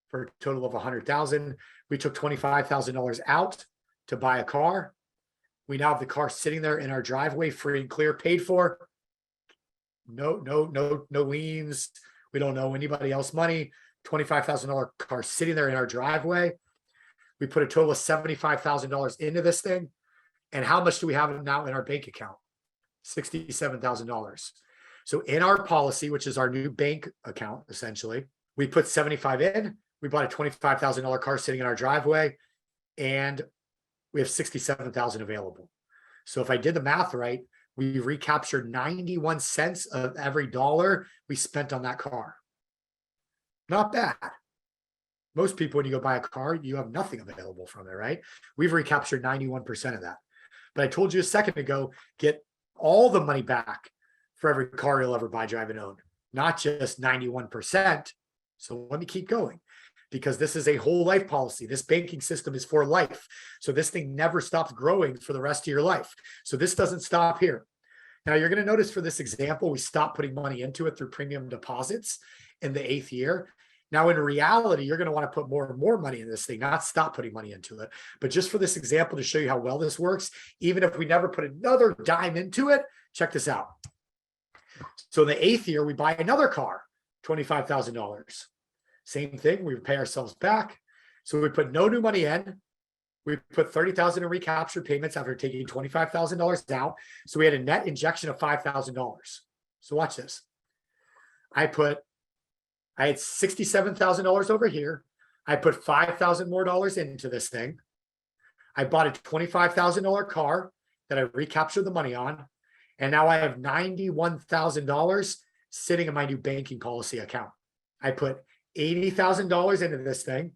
for a total of $100,000. We took $25,000 out to buy a car. We now have the car sitting there in our driveway, free and clear, paid for. No liens. We don't owe anybody else money. $25,000 car sitting there in our driveway. We put a total of $75,000 into this thing. And how much do we have now in our bank account? $67,000. So in our policy, which is our new bank account, essentially, we put 75 in, we bought a $25,000 car sitting in our driveway, and we have 67,000 available. So if I did the math right, we recaptured 91 cents of every dollar we spent on that car. Not bad. Most people, when you go buy a car, you have nothing available from it, right? We've recaptured 91% of that. But I told you a second ago, get all the money back for every car you'll ever buy, drive, and own, not just 91%. So let me keep going, because this is a whole life policy. This banking system is for life. So this thing never stops growing for the rest of your life. So this doesn't stop here. Now you're going to notice for this example, we stopped putting money into it through premium deposits in the 8th year. Now, in reality, you're going to want to put more and more money in this thing, not stop putting money into it. But just for this example, to show you how well this works, even if we never put another dime into it, check this out. So in the 8th year, we buy another car, $25,000. Same thing, we pay ourselves back. So we put no new money in. We put $30,000 in recapture payments after taking $25,000 out. So we had a net injection of $5,000. So watch this. I had $67,000 over here. I put $5,000 more into this thing. I bought a $25,000 car that I recaptured the money on. And now I have $91,000 sitting in my new banking policy account. I put $80,000 into this thing.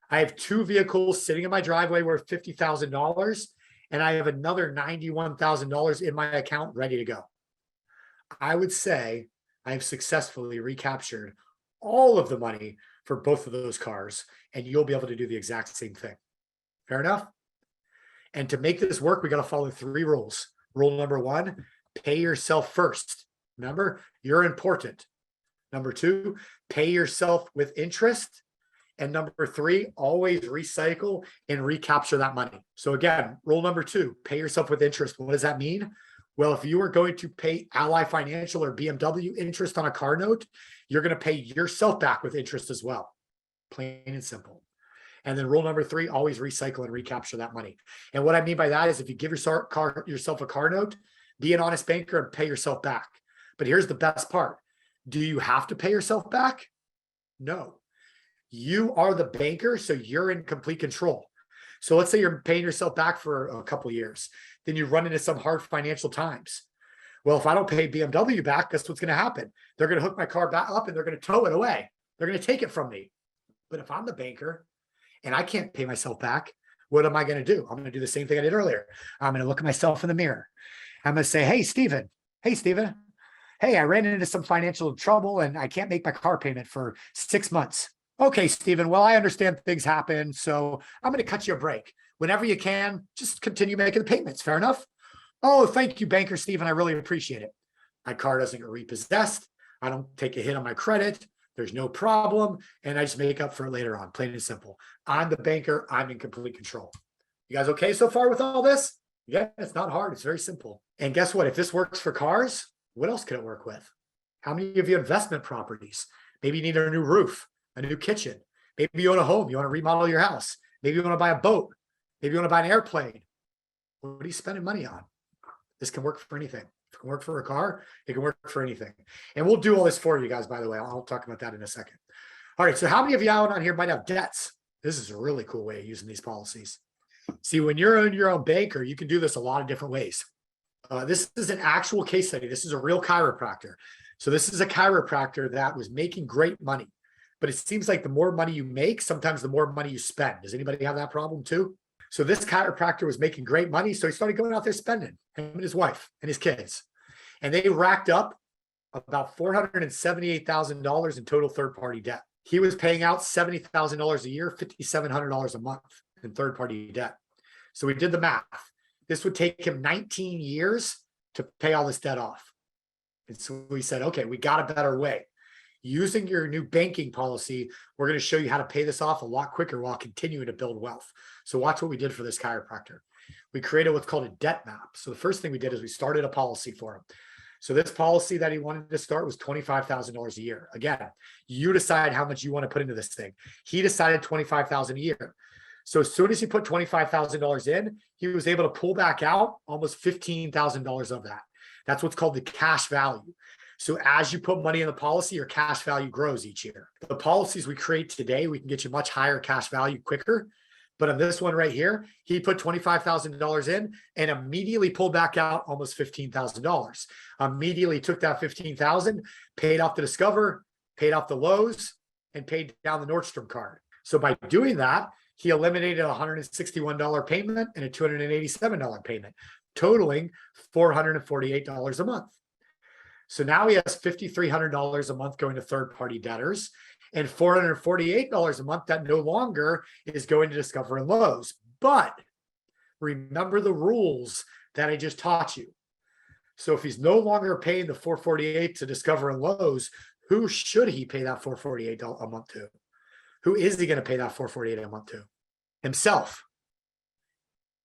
I have 2 vehicles sitting in my driveway worth $50,000. And I have another $91,000 in my account ready to go. I would say I have successfully recaptured all of the money for both of those cars, and you'll be able to do the exact same thing. Fair enough? And to make this work, we got to follow 3 rules. Rule number 1, pay yourself first. Remember, you're important. Number 2, pay yourself with interest. And number 3, always recycle and recapture that money. So again, rule number 2, pay yourself with interest. What does that mean? Well, if you are going to pay Ally Financial or BMW interest on a car note, you're going to pay yourself back with interest as well. Plain and simple. And then rule number 3, always recycle and recapture that money. And what I mean by that is if you give yourself a car note, be an honest banker and pay yourself back. But here's the best part. Do you have to pay yourself back? No. You are the banker, so you're in complete control. So let's say you're paying yourself back for a couple of years. Then you run into some hard financial times. Well, if I don't pay BMW back, guess what's going to happen? They're going to hook my car back up and they're going to tow it away. They're going to take it from me. But if I'm the banker and I can't pay myself back, what am I going to do? I'm going to do the same thing I did earlier. I'm going to look at myself in the mirror. I'm going to say, hey, Steven. Hey, I ran into some financial trouble and I can't make my car payment for 6 months. Okay, Steven, well, I understand things happen, so I'm going to cut you a break. Whenever you can, just continue making the payments. Fair enough? Oh, thank you, Banker Steven. I really appreciate it. My car doesn't get repossessed. I don't take a hit on my credit. There's no problem. And I just make up for it later on, plain and simple. I'm the banker. I'm in complete control. You guys okay so far with all this? Yeah, it's not hard. It's very simple. And guess what? If this works for cars, what else can it work with? How many of you investment properties? Maybe you need a new roof, a new kitchen. Maybe you own a home. You want to remodel your house. Maybe you want to buy a boat. Maybe you want to buy an airplane. What are you spending money on? This can work for anything. If it can work for a car, it can work for anything. And we'll do all this for you guys, by the way. I'll talk about that in a second. All right. So how many of you out on here might have debts? This is a really cool way of using these policies. See, when you're your own banker, you can do this a lot of different ways. This is an actual case study. This is a real chiropractor. So this is a chiropractor that was making great money. But it seems like the more money you make, sometimes the more money you spend. Does anybody have that problem too? So this chiropractor was making great money. So he started going out there spending, him and his wife and his kids. And they racked up about $478,000 in total third-party debt. He was paying out $70,000 a year, $5,700 a month in third-party debt. So we did the math. This would take him 19 years to pay all this debt off. And so we said, okay, we got a better way. Using your new banking policy, we're going to show you how to pay this off a lot quicker while continuing to build wealth. So watch what we did for this chiropractor. We created what's called a debt map. So the first thing we did is we started a policy for him. So this policy that he wanted to start was $25,000 a year. Again, you decide how much you want to put into this thing. He decided $25,000 a year. So as soon as he put $25,000 in, he was able to pull back out almost $15,000 of that. That's what's called the cash value. So as you put money in the policy, your cash value grows each year. The policies we create today, we can get you much higher cash value quicker. But on this one right here, he put $25,000 in and immediately pulled back out almost $15,000. Immediately took that $15,000, paid off the Discover, paid off the Lowe's, and paid down the Nordstrom card. So by doing that, he eliminated a $161 payment and a $287 payment, totaling $448 a month. So now he has $5,300 a month going to third-party debtors and $448 a month that no longer is going to Discover and Lowe's. But remember the rules that I just taught you. So if he's no longer paying the $448 to Discover and Lowe's, who should he pay that $448 a month to? Who is he going to pay that $448 a month to? Himself.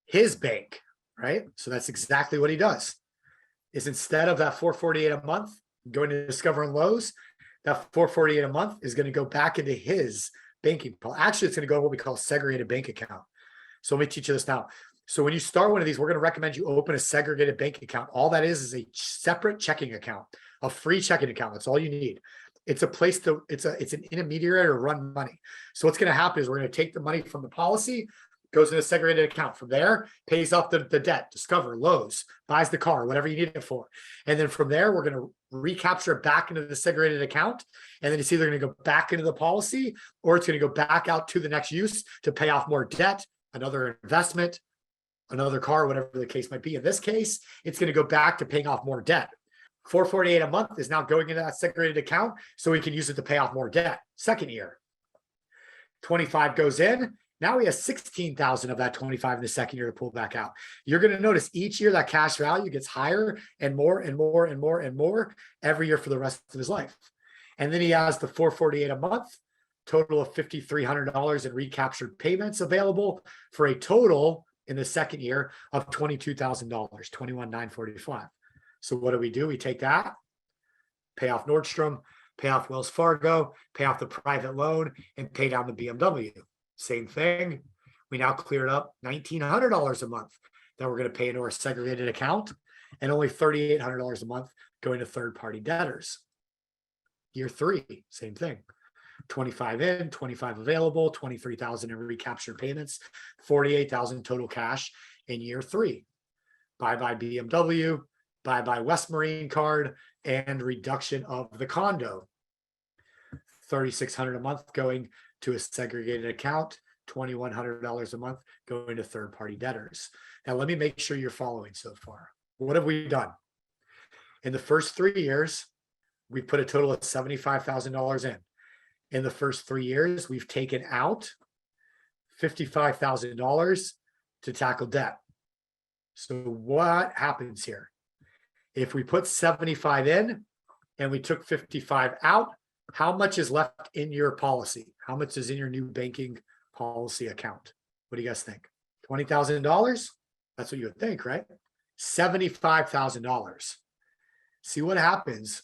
His bank, right? So that's exactly what he does. Is instead of that $448 a month going to Discover and Lowe's, that $448 a month is going to go back into his banking. Actually, it's going to go to what we call a segregated bank account. So let me teach you this now. So when you start one of these, we're going to recommend you open a segregated bank account. All that is a separate checking account, a free checking account. That's all you need. It's a place to, it's an intermediary to run money. So what's going to happen is we're going to take the money from the policy, goes in a segregated account. From there, pays off the debt, Discover, Lowe's, buys the car, whatever you need it for. And then from there, we're going to recapture it back into the segregated account. And then it's either going to go back into the policy or it's going to go back out to the next use to pay off more debt, another investment, another car, whatever the case might be. In this case, it's going to go back to paying off more debt. $448 a month is now going into that segregated account so we can use it to pay off more debt. Second year, 25 goes in. Now he has 16,000 of that 25 in the second year to pull back out. You're going to notice each year that cash value gets higher and more and more and more and more every year for the rest of his life. And then he has the $448 a month, total of $5,300 in recaptured payments available for a total in the second year of $22,000, $21,945. So what do? We take that, pay off Nordstrom, pay off Wells Fargo, pay off the private loan, and pay down the BMW. Same thing. We now cleared up $1,900 a month that we're going to pay into our segregated account and only $3,800 a month going to third-party debtors. Year three, same thing. 25 in, 25 available, 23,000 in recaptured payments, 48,000 total cash in year three. Bye-bye BMW, bye-bye West Marine card, and reduction of the condo. $3,600 a month going to a segregated account, $2,100 a month going to third-party debtors. Now, let me make sure you're following so far. What have we done? In the first 3 years, we put a total of $75,000 in. In the first 3 years, we've taken out $55,000 to tackle debt. So what happens here? If we put 75 in and we took 55 out, how much is left in your policy? How much is in your new banking policy account? What do you guys think? $20,000? That's what you would think, right? $75,000. See what happens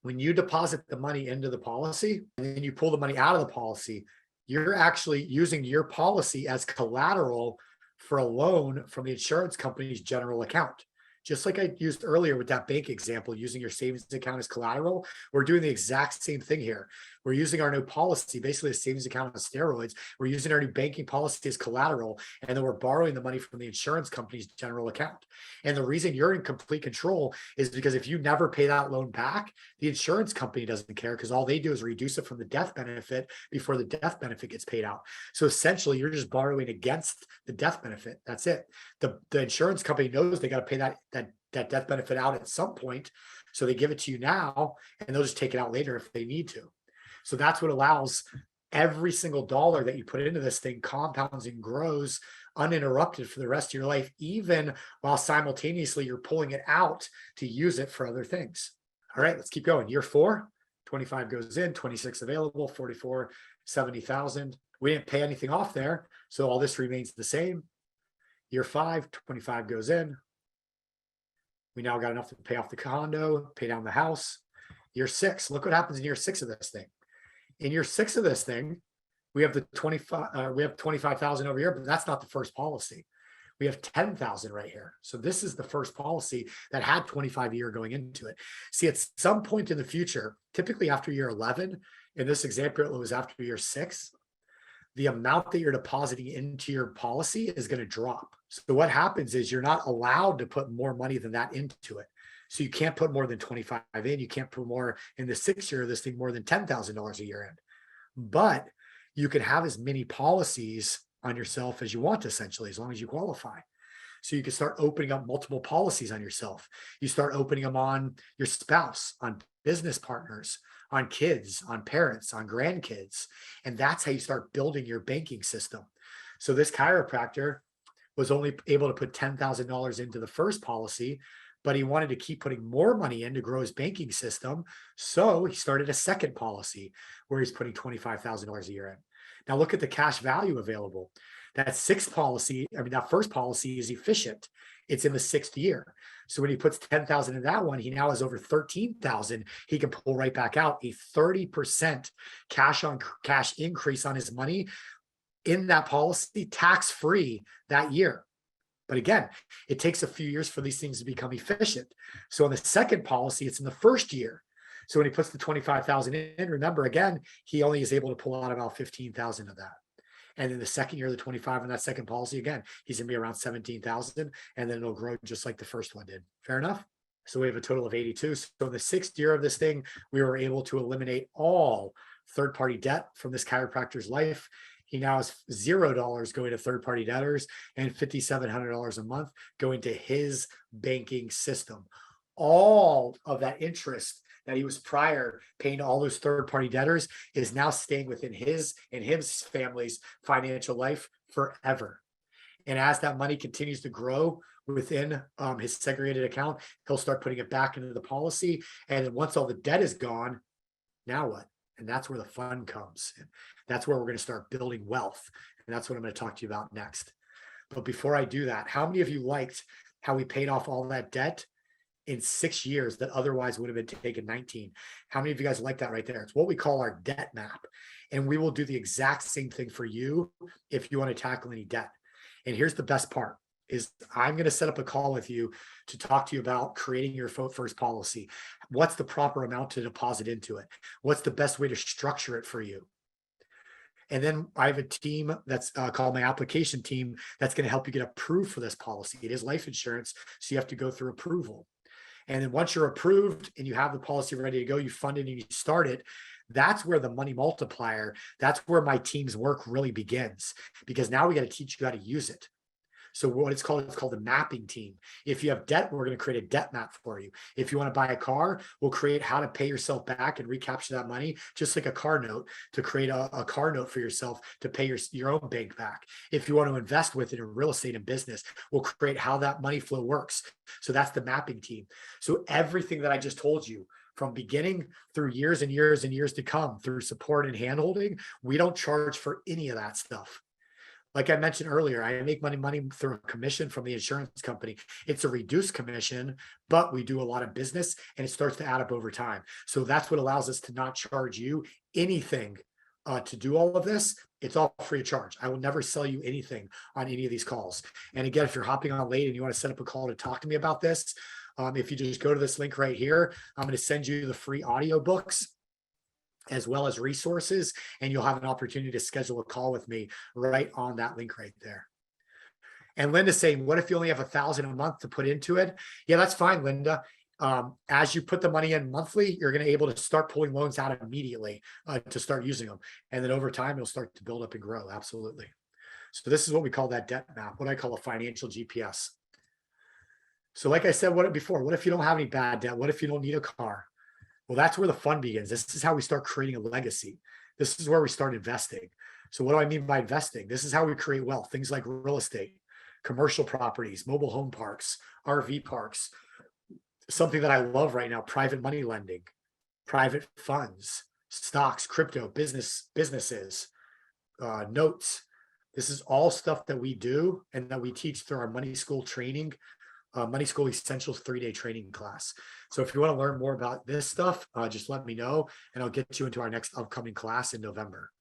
when you deposit the money into the policy and then you pull the money out of the policy. You're actually using your policy as collateral for a loan from the insurance company's general account. Just like I used earlier with that bank example, using your savings account as collateral, we're doing the exact same thing here. We're using our new policy, basically a savings account on steroids. We're using our new banking policy as collateral, and then we're borrowing the money from the insurance company's general account. And the reason you're in complete control is because if you never pay that loan back, the insurance company doesn't care because all they do is reduce it from the death benefit before the death benefit gets paid out. So essentially, you're just borrowing against the death benefit. That's it. The insurance company knows they got to pay that death benefit out at some point. So they give it to you now and they'll just take it out later if they need to. So that's what allows every single dollar that you put into this thing compounds and grows uninterrupted for the rest of your life, even while simultaneously you're pulling it out to use it for other things. All right, let's keep going. Year four, 25 goes in, 26 available, 44, 70,000. We didn't pay anything off there. So all this remains the same. Year five, 25 goes in. We now got enough to pay off the condo, pay down the house. Year six, look what happens in year six of this thing. In year six of this thing, We have the 25, we have 25,000 over here, but that's not the first policy. We have 10,000 right here. So this is the first policy that had 25-year going into it. See, at some point in the future, typically after year 11, in this example, it was after year 6, the amount that you're depositing into your policy is going to drop. So what happens is you're not allowed to put more money than that into it. So you can't put more than 25 in. You can't put more in the 6 year of this thing, more than $10,000 a year in. But you can have as many policies on yourself as you want, essentially, as long as you qualify. So you can start opening up multiple policies on yourself. You start opening them on your spouse, on business partners, on kids, on parents, on grandkids. And that's how you start building your banking system. So this chiropractor was only able to put $10,000 into the first policy, but he wanted to keep putting more money in to grow his banking system. So he started a second policy where he's putting $25,000 a year in. Now look at the cash value available. That first policy is efficient. It's in the 6th year. So when he puts 10,000 in that one, he now has over 13,000. He can pull right back out a 30% cash on cash increase on his money in that policy, tax-free that year. But again, it takes a few years for these things to become efficient. So in the second policy, it's in the first year. So when he puts the 25,000 in, remember, again, he only is able to pull out about 15,000 of that. And in the second year, the 25 on that second policy, again, he's going to be around 17,000, and then it'll grow just like the first one did. Fair enough? So we have a total of 82. So in the 6th year of this thing, we were able to eliminate all third-party debt from this chiropractor's life. He now has $0 going to third-party debtors and $5,700 a month going to his banking system. All of that interest that he was prior paying to all those third-party debtors is now staying within his and his family's financial life forever. And as that money continues to grow within his segregated account, he'll start putting it back into the policy. And then once all the debt is gone, now what? And that's where the fun comes. And that's where we're going to start building wealth. And that's what I'm going to talk to you about next. But before I do that, how many of you liked how we paid off all that debt in 6 years that otherwise would have been taken 19? How many of you guys like that right there? It's what we call our debt map. And we will do the exact same thing for you if you want to tackle any debt. And here's the best part is I'm going to set up a call with you to talk to you about creating your first policy. What's the proper amount to deposit into it? What's the best way to structure it for you? And then I have a team that's called my application team that's going to help you get approved for this policy. It is life insurance, so you have to go through approval. And then once you're approved and you have the policy ready to go, you fund it and you start it. That's where the money multiplier, that's where my team's work really begins, because now we got to teach you how to use it. So what it's called the mapping team. If you have debt, we're going to create a debt map for you. If you want to buy a car, we'll create how to pay yourself back and recapture that money, just like a car note, to create a car note for yourself to pay your own bank back. If you want to invest with it in real estate and business, we'll create how that money flow works. So that's the mapping team. So everything that I just told you, from beginning through years and years and years to come, through support and handholding, we don't charge for any of that stuff. Like I mentioned earlier, I make money through a commission from the insurance company. It's a reduced commission, but we do a lot of business and it starts to add up over time. So that's what allows us to not charge you anything to do all of this. It's all free of charge. I will never sell you anything on any of these calls. And again, if you're hopping on late and you want to set up a call to talk to me about this, if you just go to this link right here, I'm going to send you the free audiobooks as well as resources, and you'll have an opportunity to schedule a call with me right on that link right there. And Linda's saying, what if you only have 1,000 a month to put into it? Yeah, that's fine, Linda. As you put the money in monthly, you're going to be able to start pulling loans out immediately to start using them. And then over time, it'll start to build up and grow. Absolutely. So this is what we call that debt map, what I call a financial GPS. So like I said, what if you don't have any bad debt? What if you don't need a car? Well, that's where the fun begins. This is how we start creating a legacy. This is where we start investing. So what do I mean by investing? This is how we create wealth. Things like real estate, commercial properties, mobile home parks, RV parks. Something that I love right now, private money lending, private funds, stocks, crypto, businesses, notes. This is all stuff that we do and that we teach through our money school training, Money School Essentials 3-day training class. So if you want to learn more about this stuff, just let me know and I'll get you into our next upcoming class in November.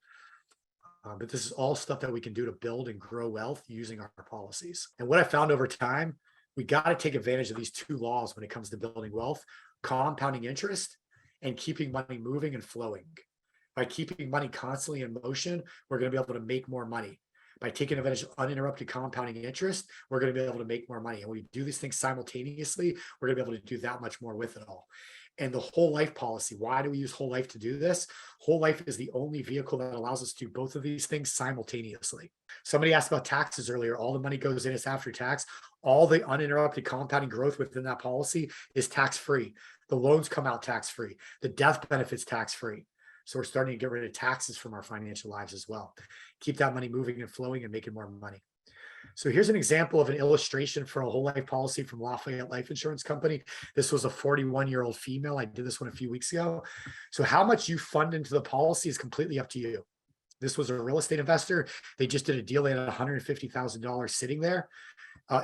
But this is all stuff that we can do to build and grow wealth using our policies. And what I found over time, we got to take advantage of these two laws when it comes to building wealth: compounding interest and keeping money moving and flowing. By keeping money constantly in motion, we're going to be able to make more money. By taking advantage of uninterrupted compounding interest, we're going to be able to make more money. And when we do these things simultaneously, we're going to be able to do that much more with it all. And the whole life policy, why do we use whole life to do this? Whole life is the only vehicle that allows us to do both of these things simultaneously. Somebody asked about taxes earlier. All the money goes in, it's after tax. All the uninterrupted compounding growth within that policy is tax-free. The loans come out tax-free. The death benefits tax-free. So we're starting to get rid of taxes from our financial lives as well. Keep that money moving and flowing and making more money. So here's an example of an illustration for a whole life policy from Lafayette Life Insurance Company. This was a 41-year-old female. I did this one a few weeks ago. So how much you fund into the policy is completely up to you. This was a real estate investor. They just did a deal. They had $150,000 sitting there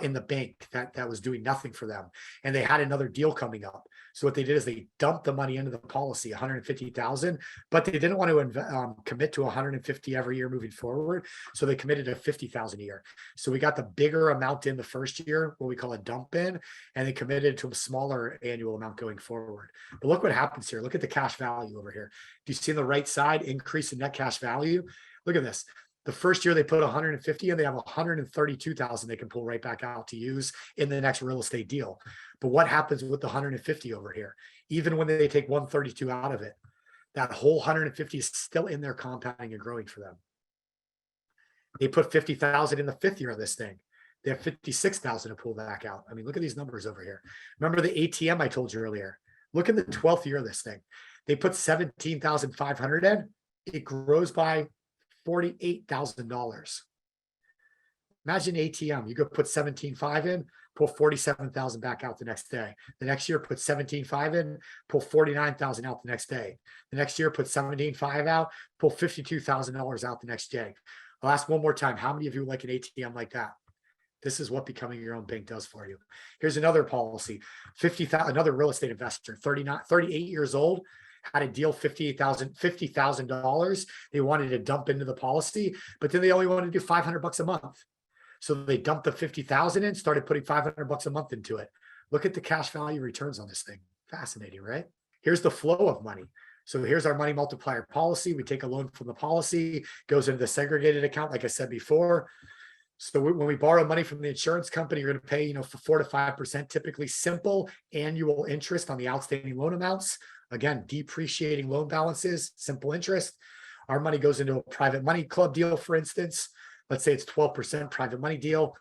in the bank that was doing nothing for them. And they had another deal coming up. So what they did is they dumped the money into the policy, $150,000, but they didn't want to commit to $150 every year moving forward. So they committed to $50,000 a year. So we got the bigger amount in the first year, what we call a dump in, and they committed to a smaller annual amount going forward. But look what happens here. Look at the cash value over here. Do you see on the right side, increase in net cash value? Look at this. The first year they put 150 and they have 132,000 they can pull right back out to use in the next real estate deal. But what happens with the 150 over here? Even when they take 132 out of it, that whole 150 is still in there compounding and growing for them. They put 50,000 in the fifth year of this thing. They have 56,000 to pull back out. I mean, look at these numbers over here. Remember the ATM I told you earlier? Look at the 12th year of this thing. They put 17,500 in. It grows by $48,000. Imagine ATM. You go put 17.5 in, pull 47,000 back out the next day. The next year, put 17.5 in, pull 49,000 out the next day. The next year, put 17.5 out, pull $52,000 out the next day. I'll ask one more time. How many of you like an ATM like that? This is what becoming your own bank does for you. Here's another policy. 50,000. Another real estate investor, 38 years old. Had a deal, $50,000. They wanted to dump into the policy, but then they only wanted to do $500 a month. So they dumped the 50,000 in, started putting $500 a month into it. Look at the cash value returns on this thing. Fascinating, right? Here's the flow of money. So here's our money multiplier policy. We take a loan from the policy, goes into the segregated account, like I said before. So when we borrow money from the insurance company, you're going to pay, for 4 to 5%, typically simple annual interest on the outstanding loan amounts. Again, depreciating loan balances, simple interest. Our money goes into a private money club deal, for instance. Let's say it's 12% private money deal.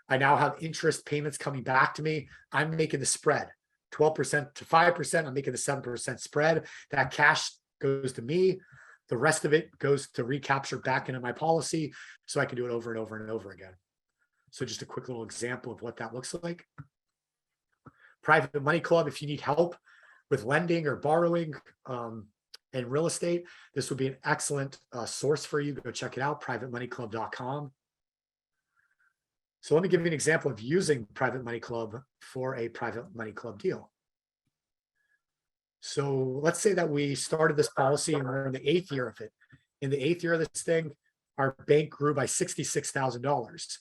I now have interest payments coming back to me. I'm making the spread, 12% to 5%. I'm making the 7% spread. That cash goes to me. The rest of it goes to recapture back into my policy so I can do it over and over and over again. So just a quick little example of what that looks like. Private money club, if you need help with lending or borrowing and real estate, this would be an excellent source for you. Go check it out, privatemoneyclub.com. So let me give you an example of using Private Money Club for a private money club deal. So let's say that we started this policy and we're in the 8th year of it. In the 8th year of this thing, our bank grew by $66,000.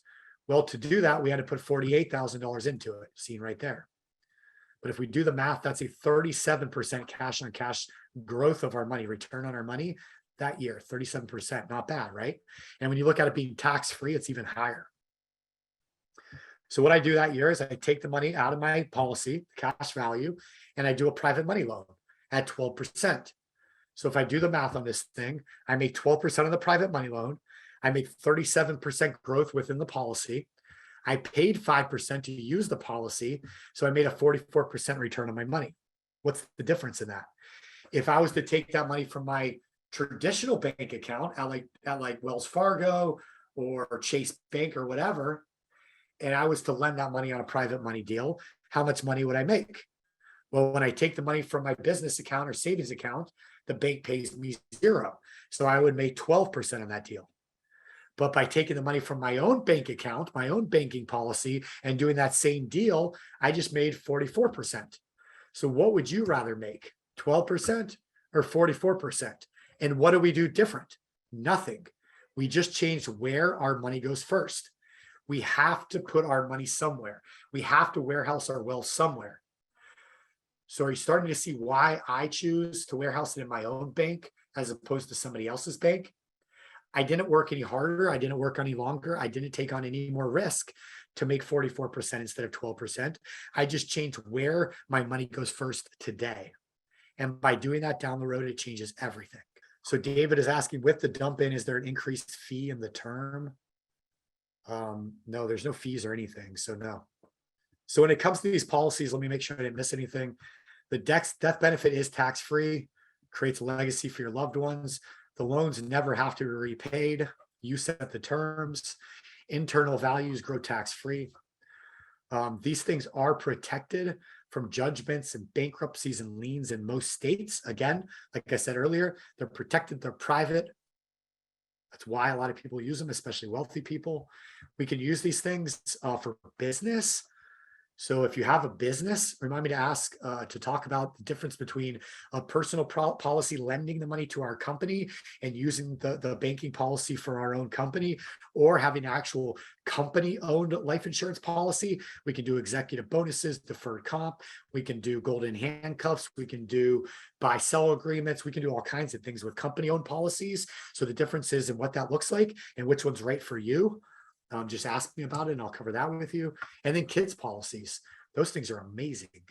Well, to do that, we had to put $48,000 into it, seen right there. But if we do the math, that's a 37% cash on cash growth of our money, return on our money that year, 37%, not bad, right? And when you look at it being tax-free, it's even higher. So what I do that year is I take the money out of my policy, cash value, and I do a private money loan at 12%. So if I do the math on this thing, I make 12% of the private money loan. I make 37% growth within the policy. I paid 5% to use the policy. So I made a 44% return on my money. What's the difference in that? If I was to take that money from my traditional bank account at like Wells Fargo or Chase Bank or whatever, and I was to lend that money on a private money deal, how much money would I make? Well, when I take the money from my business account or savings account, the bank pays me 0. So I would make 12% on that deal. But by taking the money from my own bank account, my own banking policy, and doing that same deal, I just made 44%. So what would you rather make, 12% or 44%? And what do we do different? Nothing. We just changed where our money goes first. We have to put our money somewhere. We have to warehouse our wealth somewhere. So are you starting to see why I choose to warehouse it in my own bank as opposed to somebody else's bank? I didn't work any harder. I didn't work any longer. I didn't take on any more risk to make 44% instead of 12%. I just changed where my money goes first today. And by doing that down the road, it changes everything. So David is asking, with the dump in, is there an increased fee in the term? No, there's no fees or anything. So no. So when it comes to these policies, let me make sure I didn't miss anything. The death benefit is tax-free, creates a legacy for your loved ones. The loans never have to be repaid. You set the terms. Internal values grow tax-free. These things are protected from judgments and bankruptcies and liens in most states. Again, like I said earlier, they're protected, they're private. That's why a lot of people use them, especially wealthy people. We can use these things for business. So if you have a business, remind me to ask to talk about the difference between a personal policy lending the money to our company and using the banking policy for our own company, or having actual company-owned life insurance policy. We can do executive bonuses, deferred comp. We can do golden handcuffs. We can do buy-sell agreements. We can do all kinds of things with company-owned policies. So the difference is in what that looks like and which one's right for you. Just ask me about it and I'll cover that with you. And then kids policies, those things are amazing.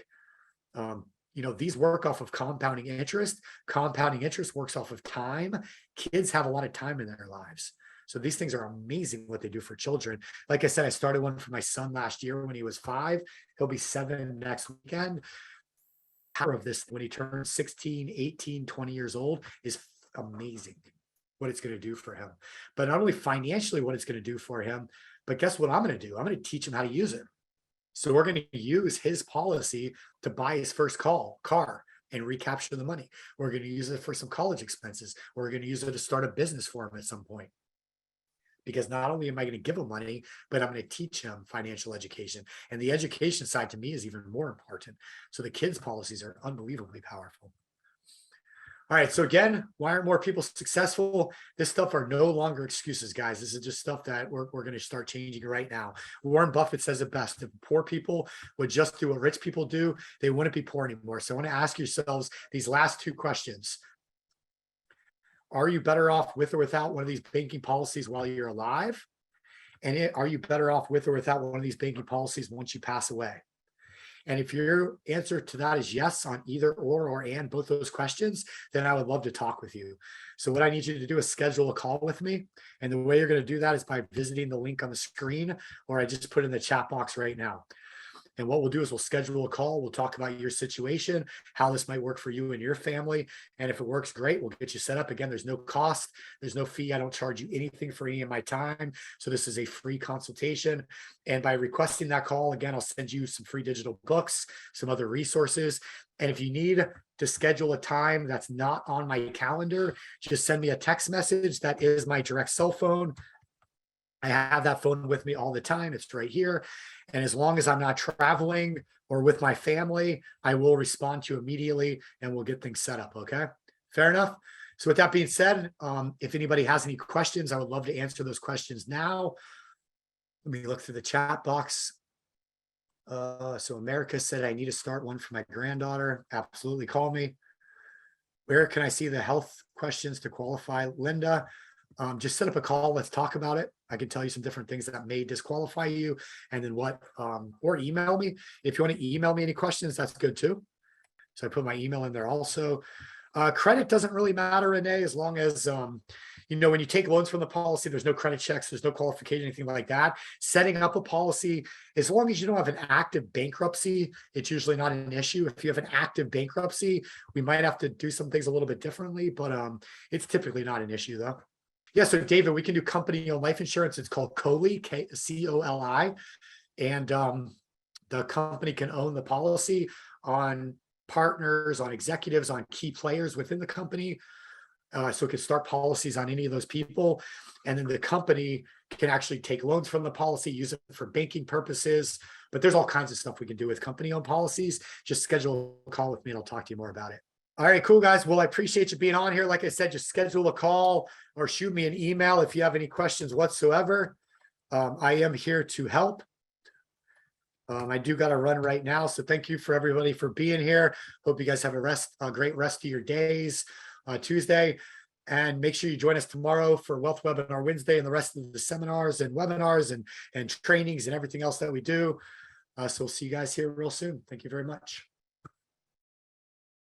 These work off of compounding interest. Compounding interest works off of time. Kids have a lot of time in their lives. So these things are amazing what they do for children. Like I said, I started one for my son last year when he was 5. He'll be 7 next weekend. Power of this when he turns 16, 18, 20 years old is amazing. What it's going to do for him, but not only financially what it's going to do for him, but guess what I'm going to do? I'm going to teach him how to use it. So we're going to use his policy to buy his first car and recapture the money. We're going to use it for some college expenses. We're going to use it to start a business for him at some point. Because not only am I going to give him money, but I'm going to teach him financial education. And the education side to me is even more important. So the kids' policies are unbelievably powerful. All right. So again, why aren't more people successful? This stuff are no longer excuses, guys. This is just stuff that we're going to start changing right now. Warren Buffett says it best. If poor people would just do what rich people do, they wouldn't be poor anymore. So I want to ask yourselves these last 2 questions. Are you better off with or without one of these banking policies while you're alive? And are you better off with or without one of these banking policies once you pass away? And if your answer to that is yes on either or and both those questions, then I would love to talk with you. So what I need you to do is schedule a call with me. And the way you're going to do that is by visiting the link on the screen, or I just put in the chat box right now. And what we'll do is we'll schedule a call. We'll talk about your situation, how this might work for you and your family. And if it works, great, we'll get you set up. Again, there's no cost. There's no fee. I don't charge you anything for any of my time. So this is a free consultation. And by requesting that call, again, I'll send you some free digital books, some other resources. And if you need to schedule a time that's not on my calendar, just send me a text message. That is my direct cell phone. I have that phone with me all the time. It's right here. And as long as I'm not traveling or with my family, I will respond to you immediately and we'll get things set up. Okay. Fair enough. So with that being said, if anybody has any questions, I would love to answer those questions now. Let me look through the chat box. So America said, I need to start one for my granddaughter. Absolutely. Call me. Where can I see the health questions to qualify? Linda, just set up a call. Let's talk about it. I can tell you some different things that may disqualify you, and then or email me. If you want to email me any questions, that's good too. So I put my email in there also. Credit doesn't really matter, Renee, as long as, when you take loans from the policy, there's no credit checks, there's no qualification, anything like that. Setting up a policy, as long as you don't have an active bankruptcy, it's usually not an issue. If you have an active bankruptcy, we might have to do some things a little bit differently, but it's typically not an issue though. Yeah, so David, we can do company-owned life insurance. It's called COLI, C-O-L-I, and the company can own the policy on partners, on executives, on key players within the company. So it can start policies on any of those people. And then the company can actually take loans from the policy, use it for banking purposes. But there's all kinds of stuff we can do with company-owned policies. Just schedule a call with me and I'll talk to you more about it. All right, cool guys. Well, I appreciate you being on here. Like I said, just schedule a call or shoot me an email if you have any questions whatsoever. I am here to help. I do got to run right now. So thank you for everybody for being here. Hope you guys have a great rest of your days, Tuesday. And make sure you join us tomorrow for Wealth Webinar Wednesday and the rest of the seminars and webinars and trainings and everything else that we do. So we'll see you guys here real soon. Thank you very much.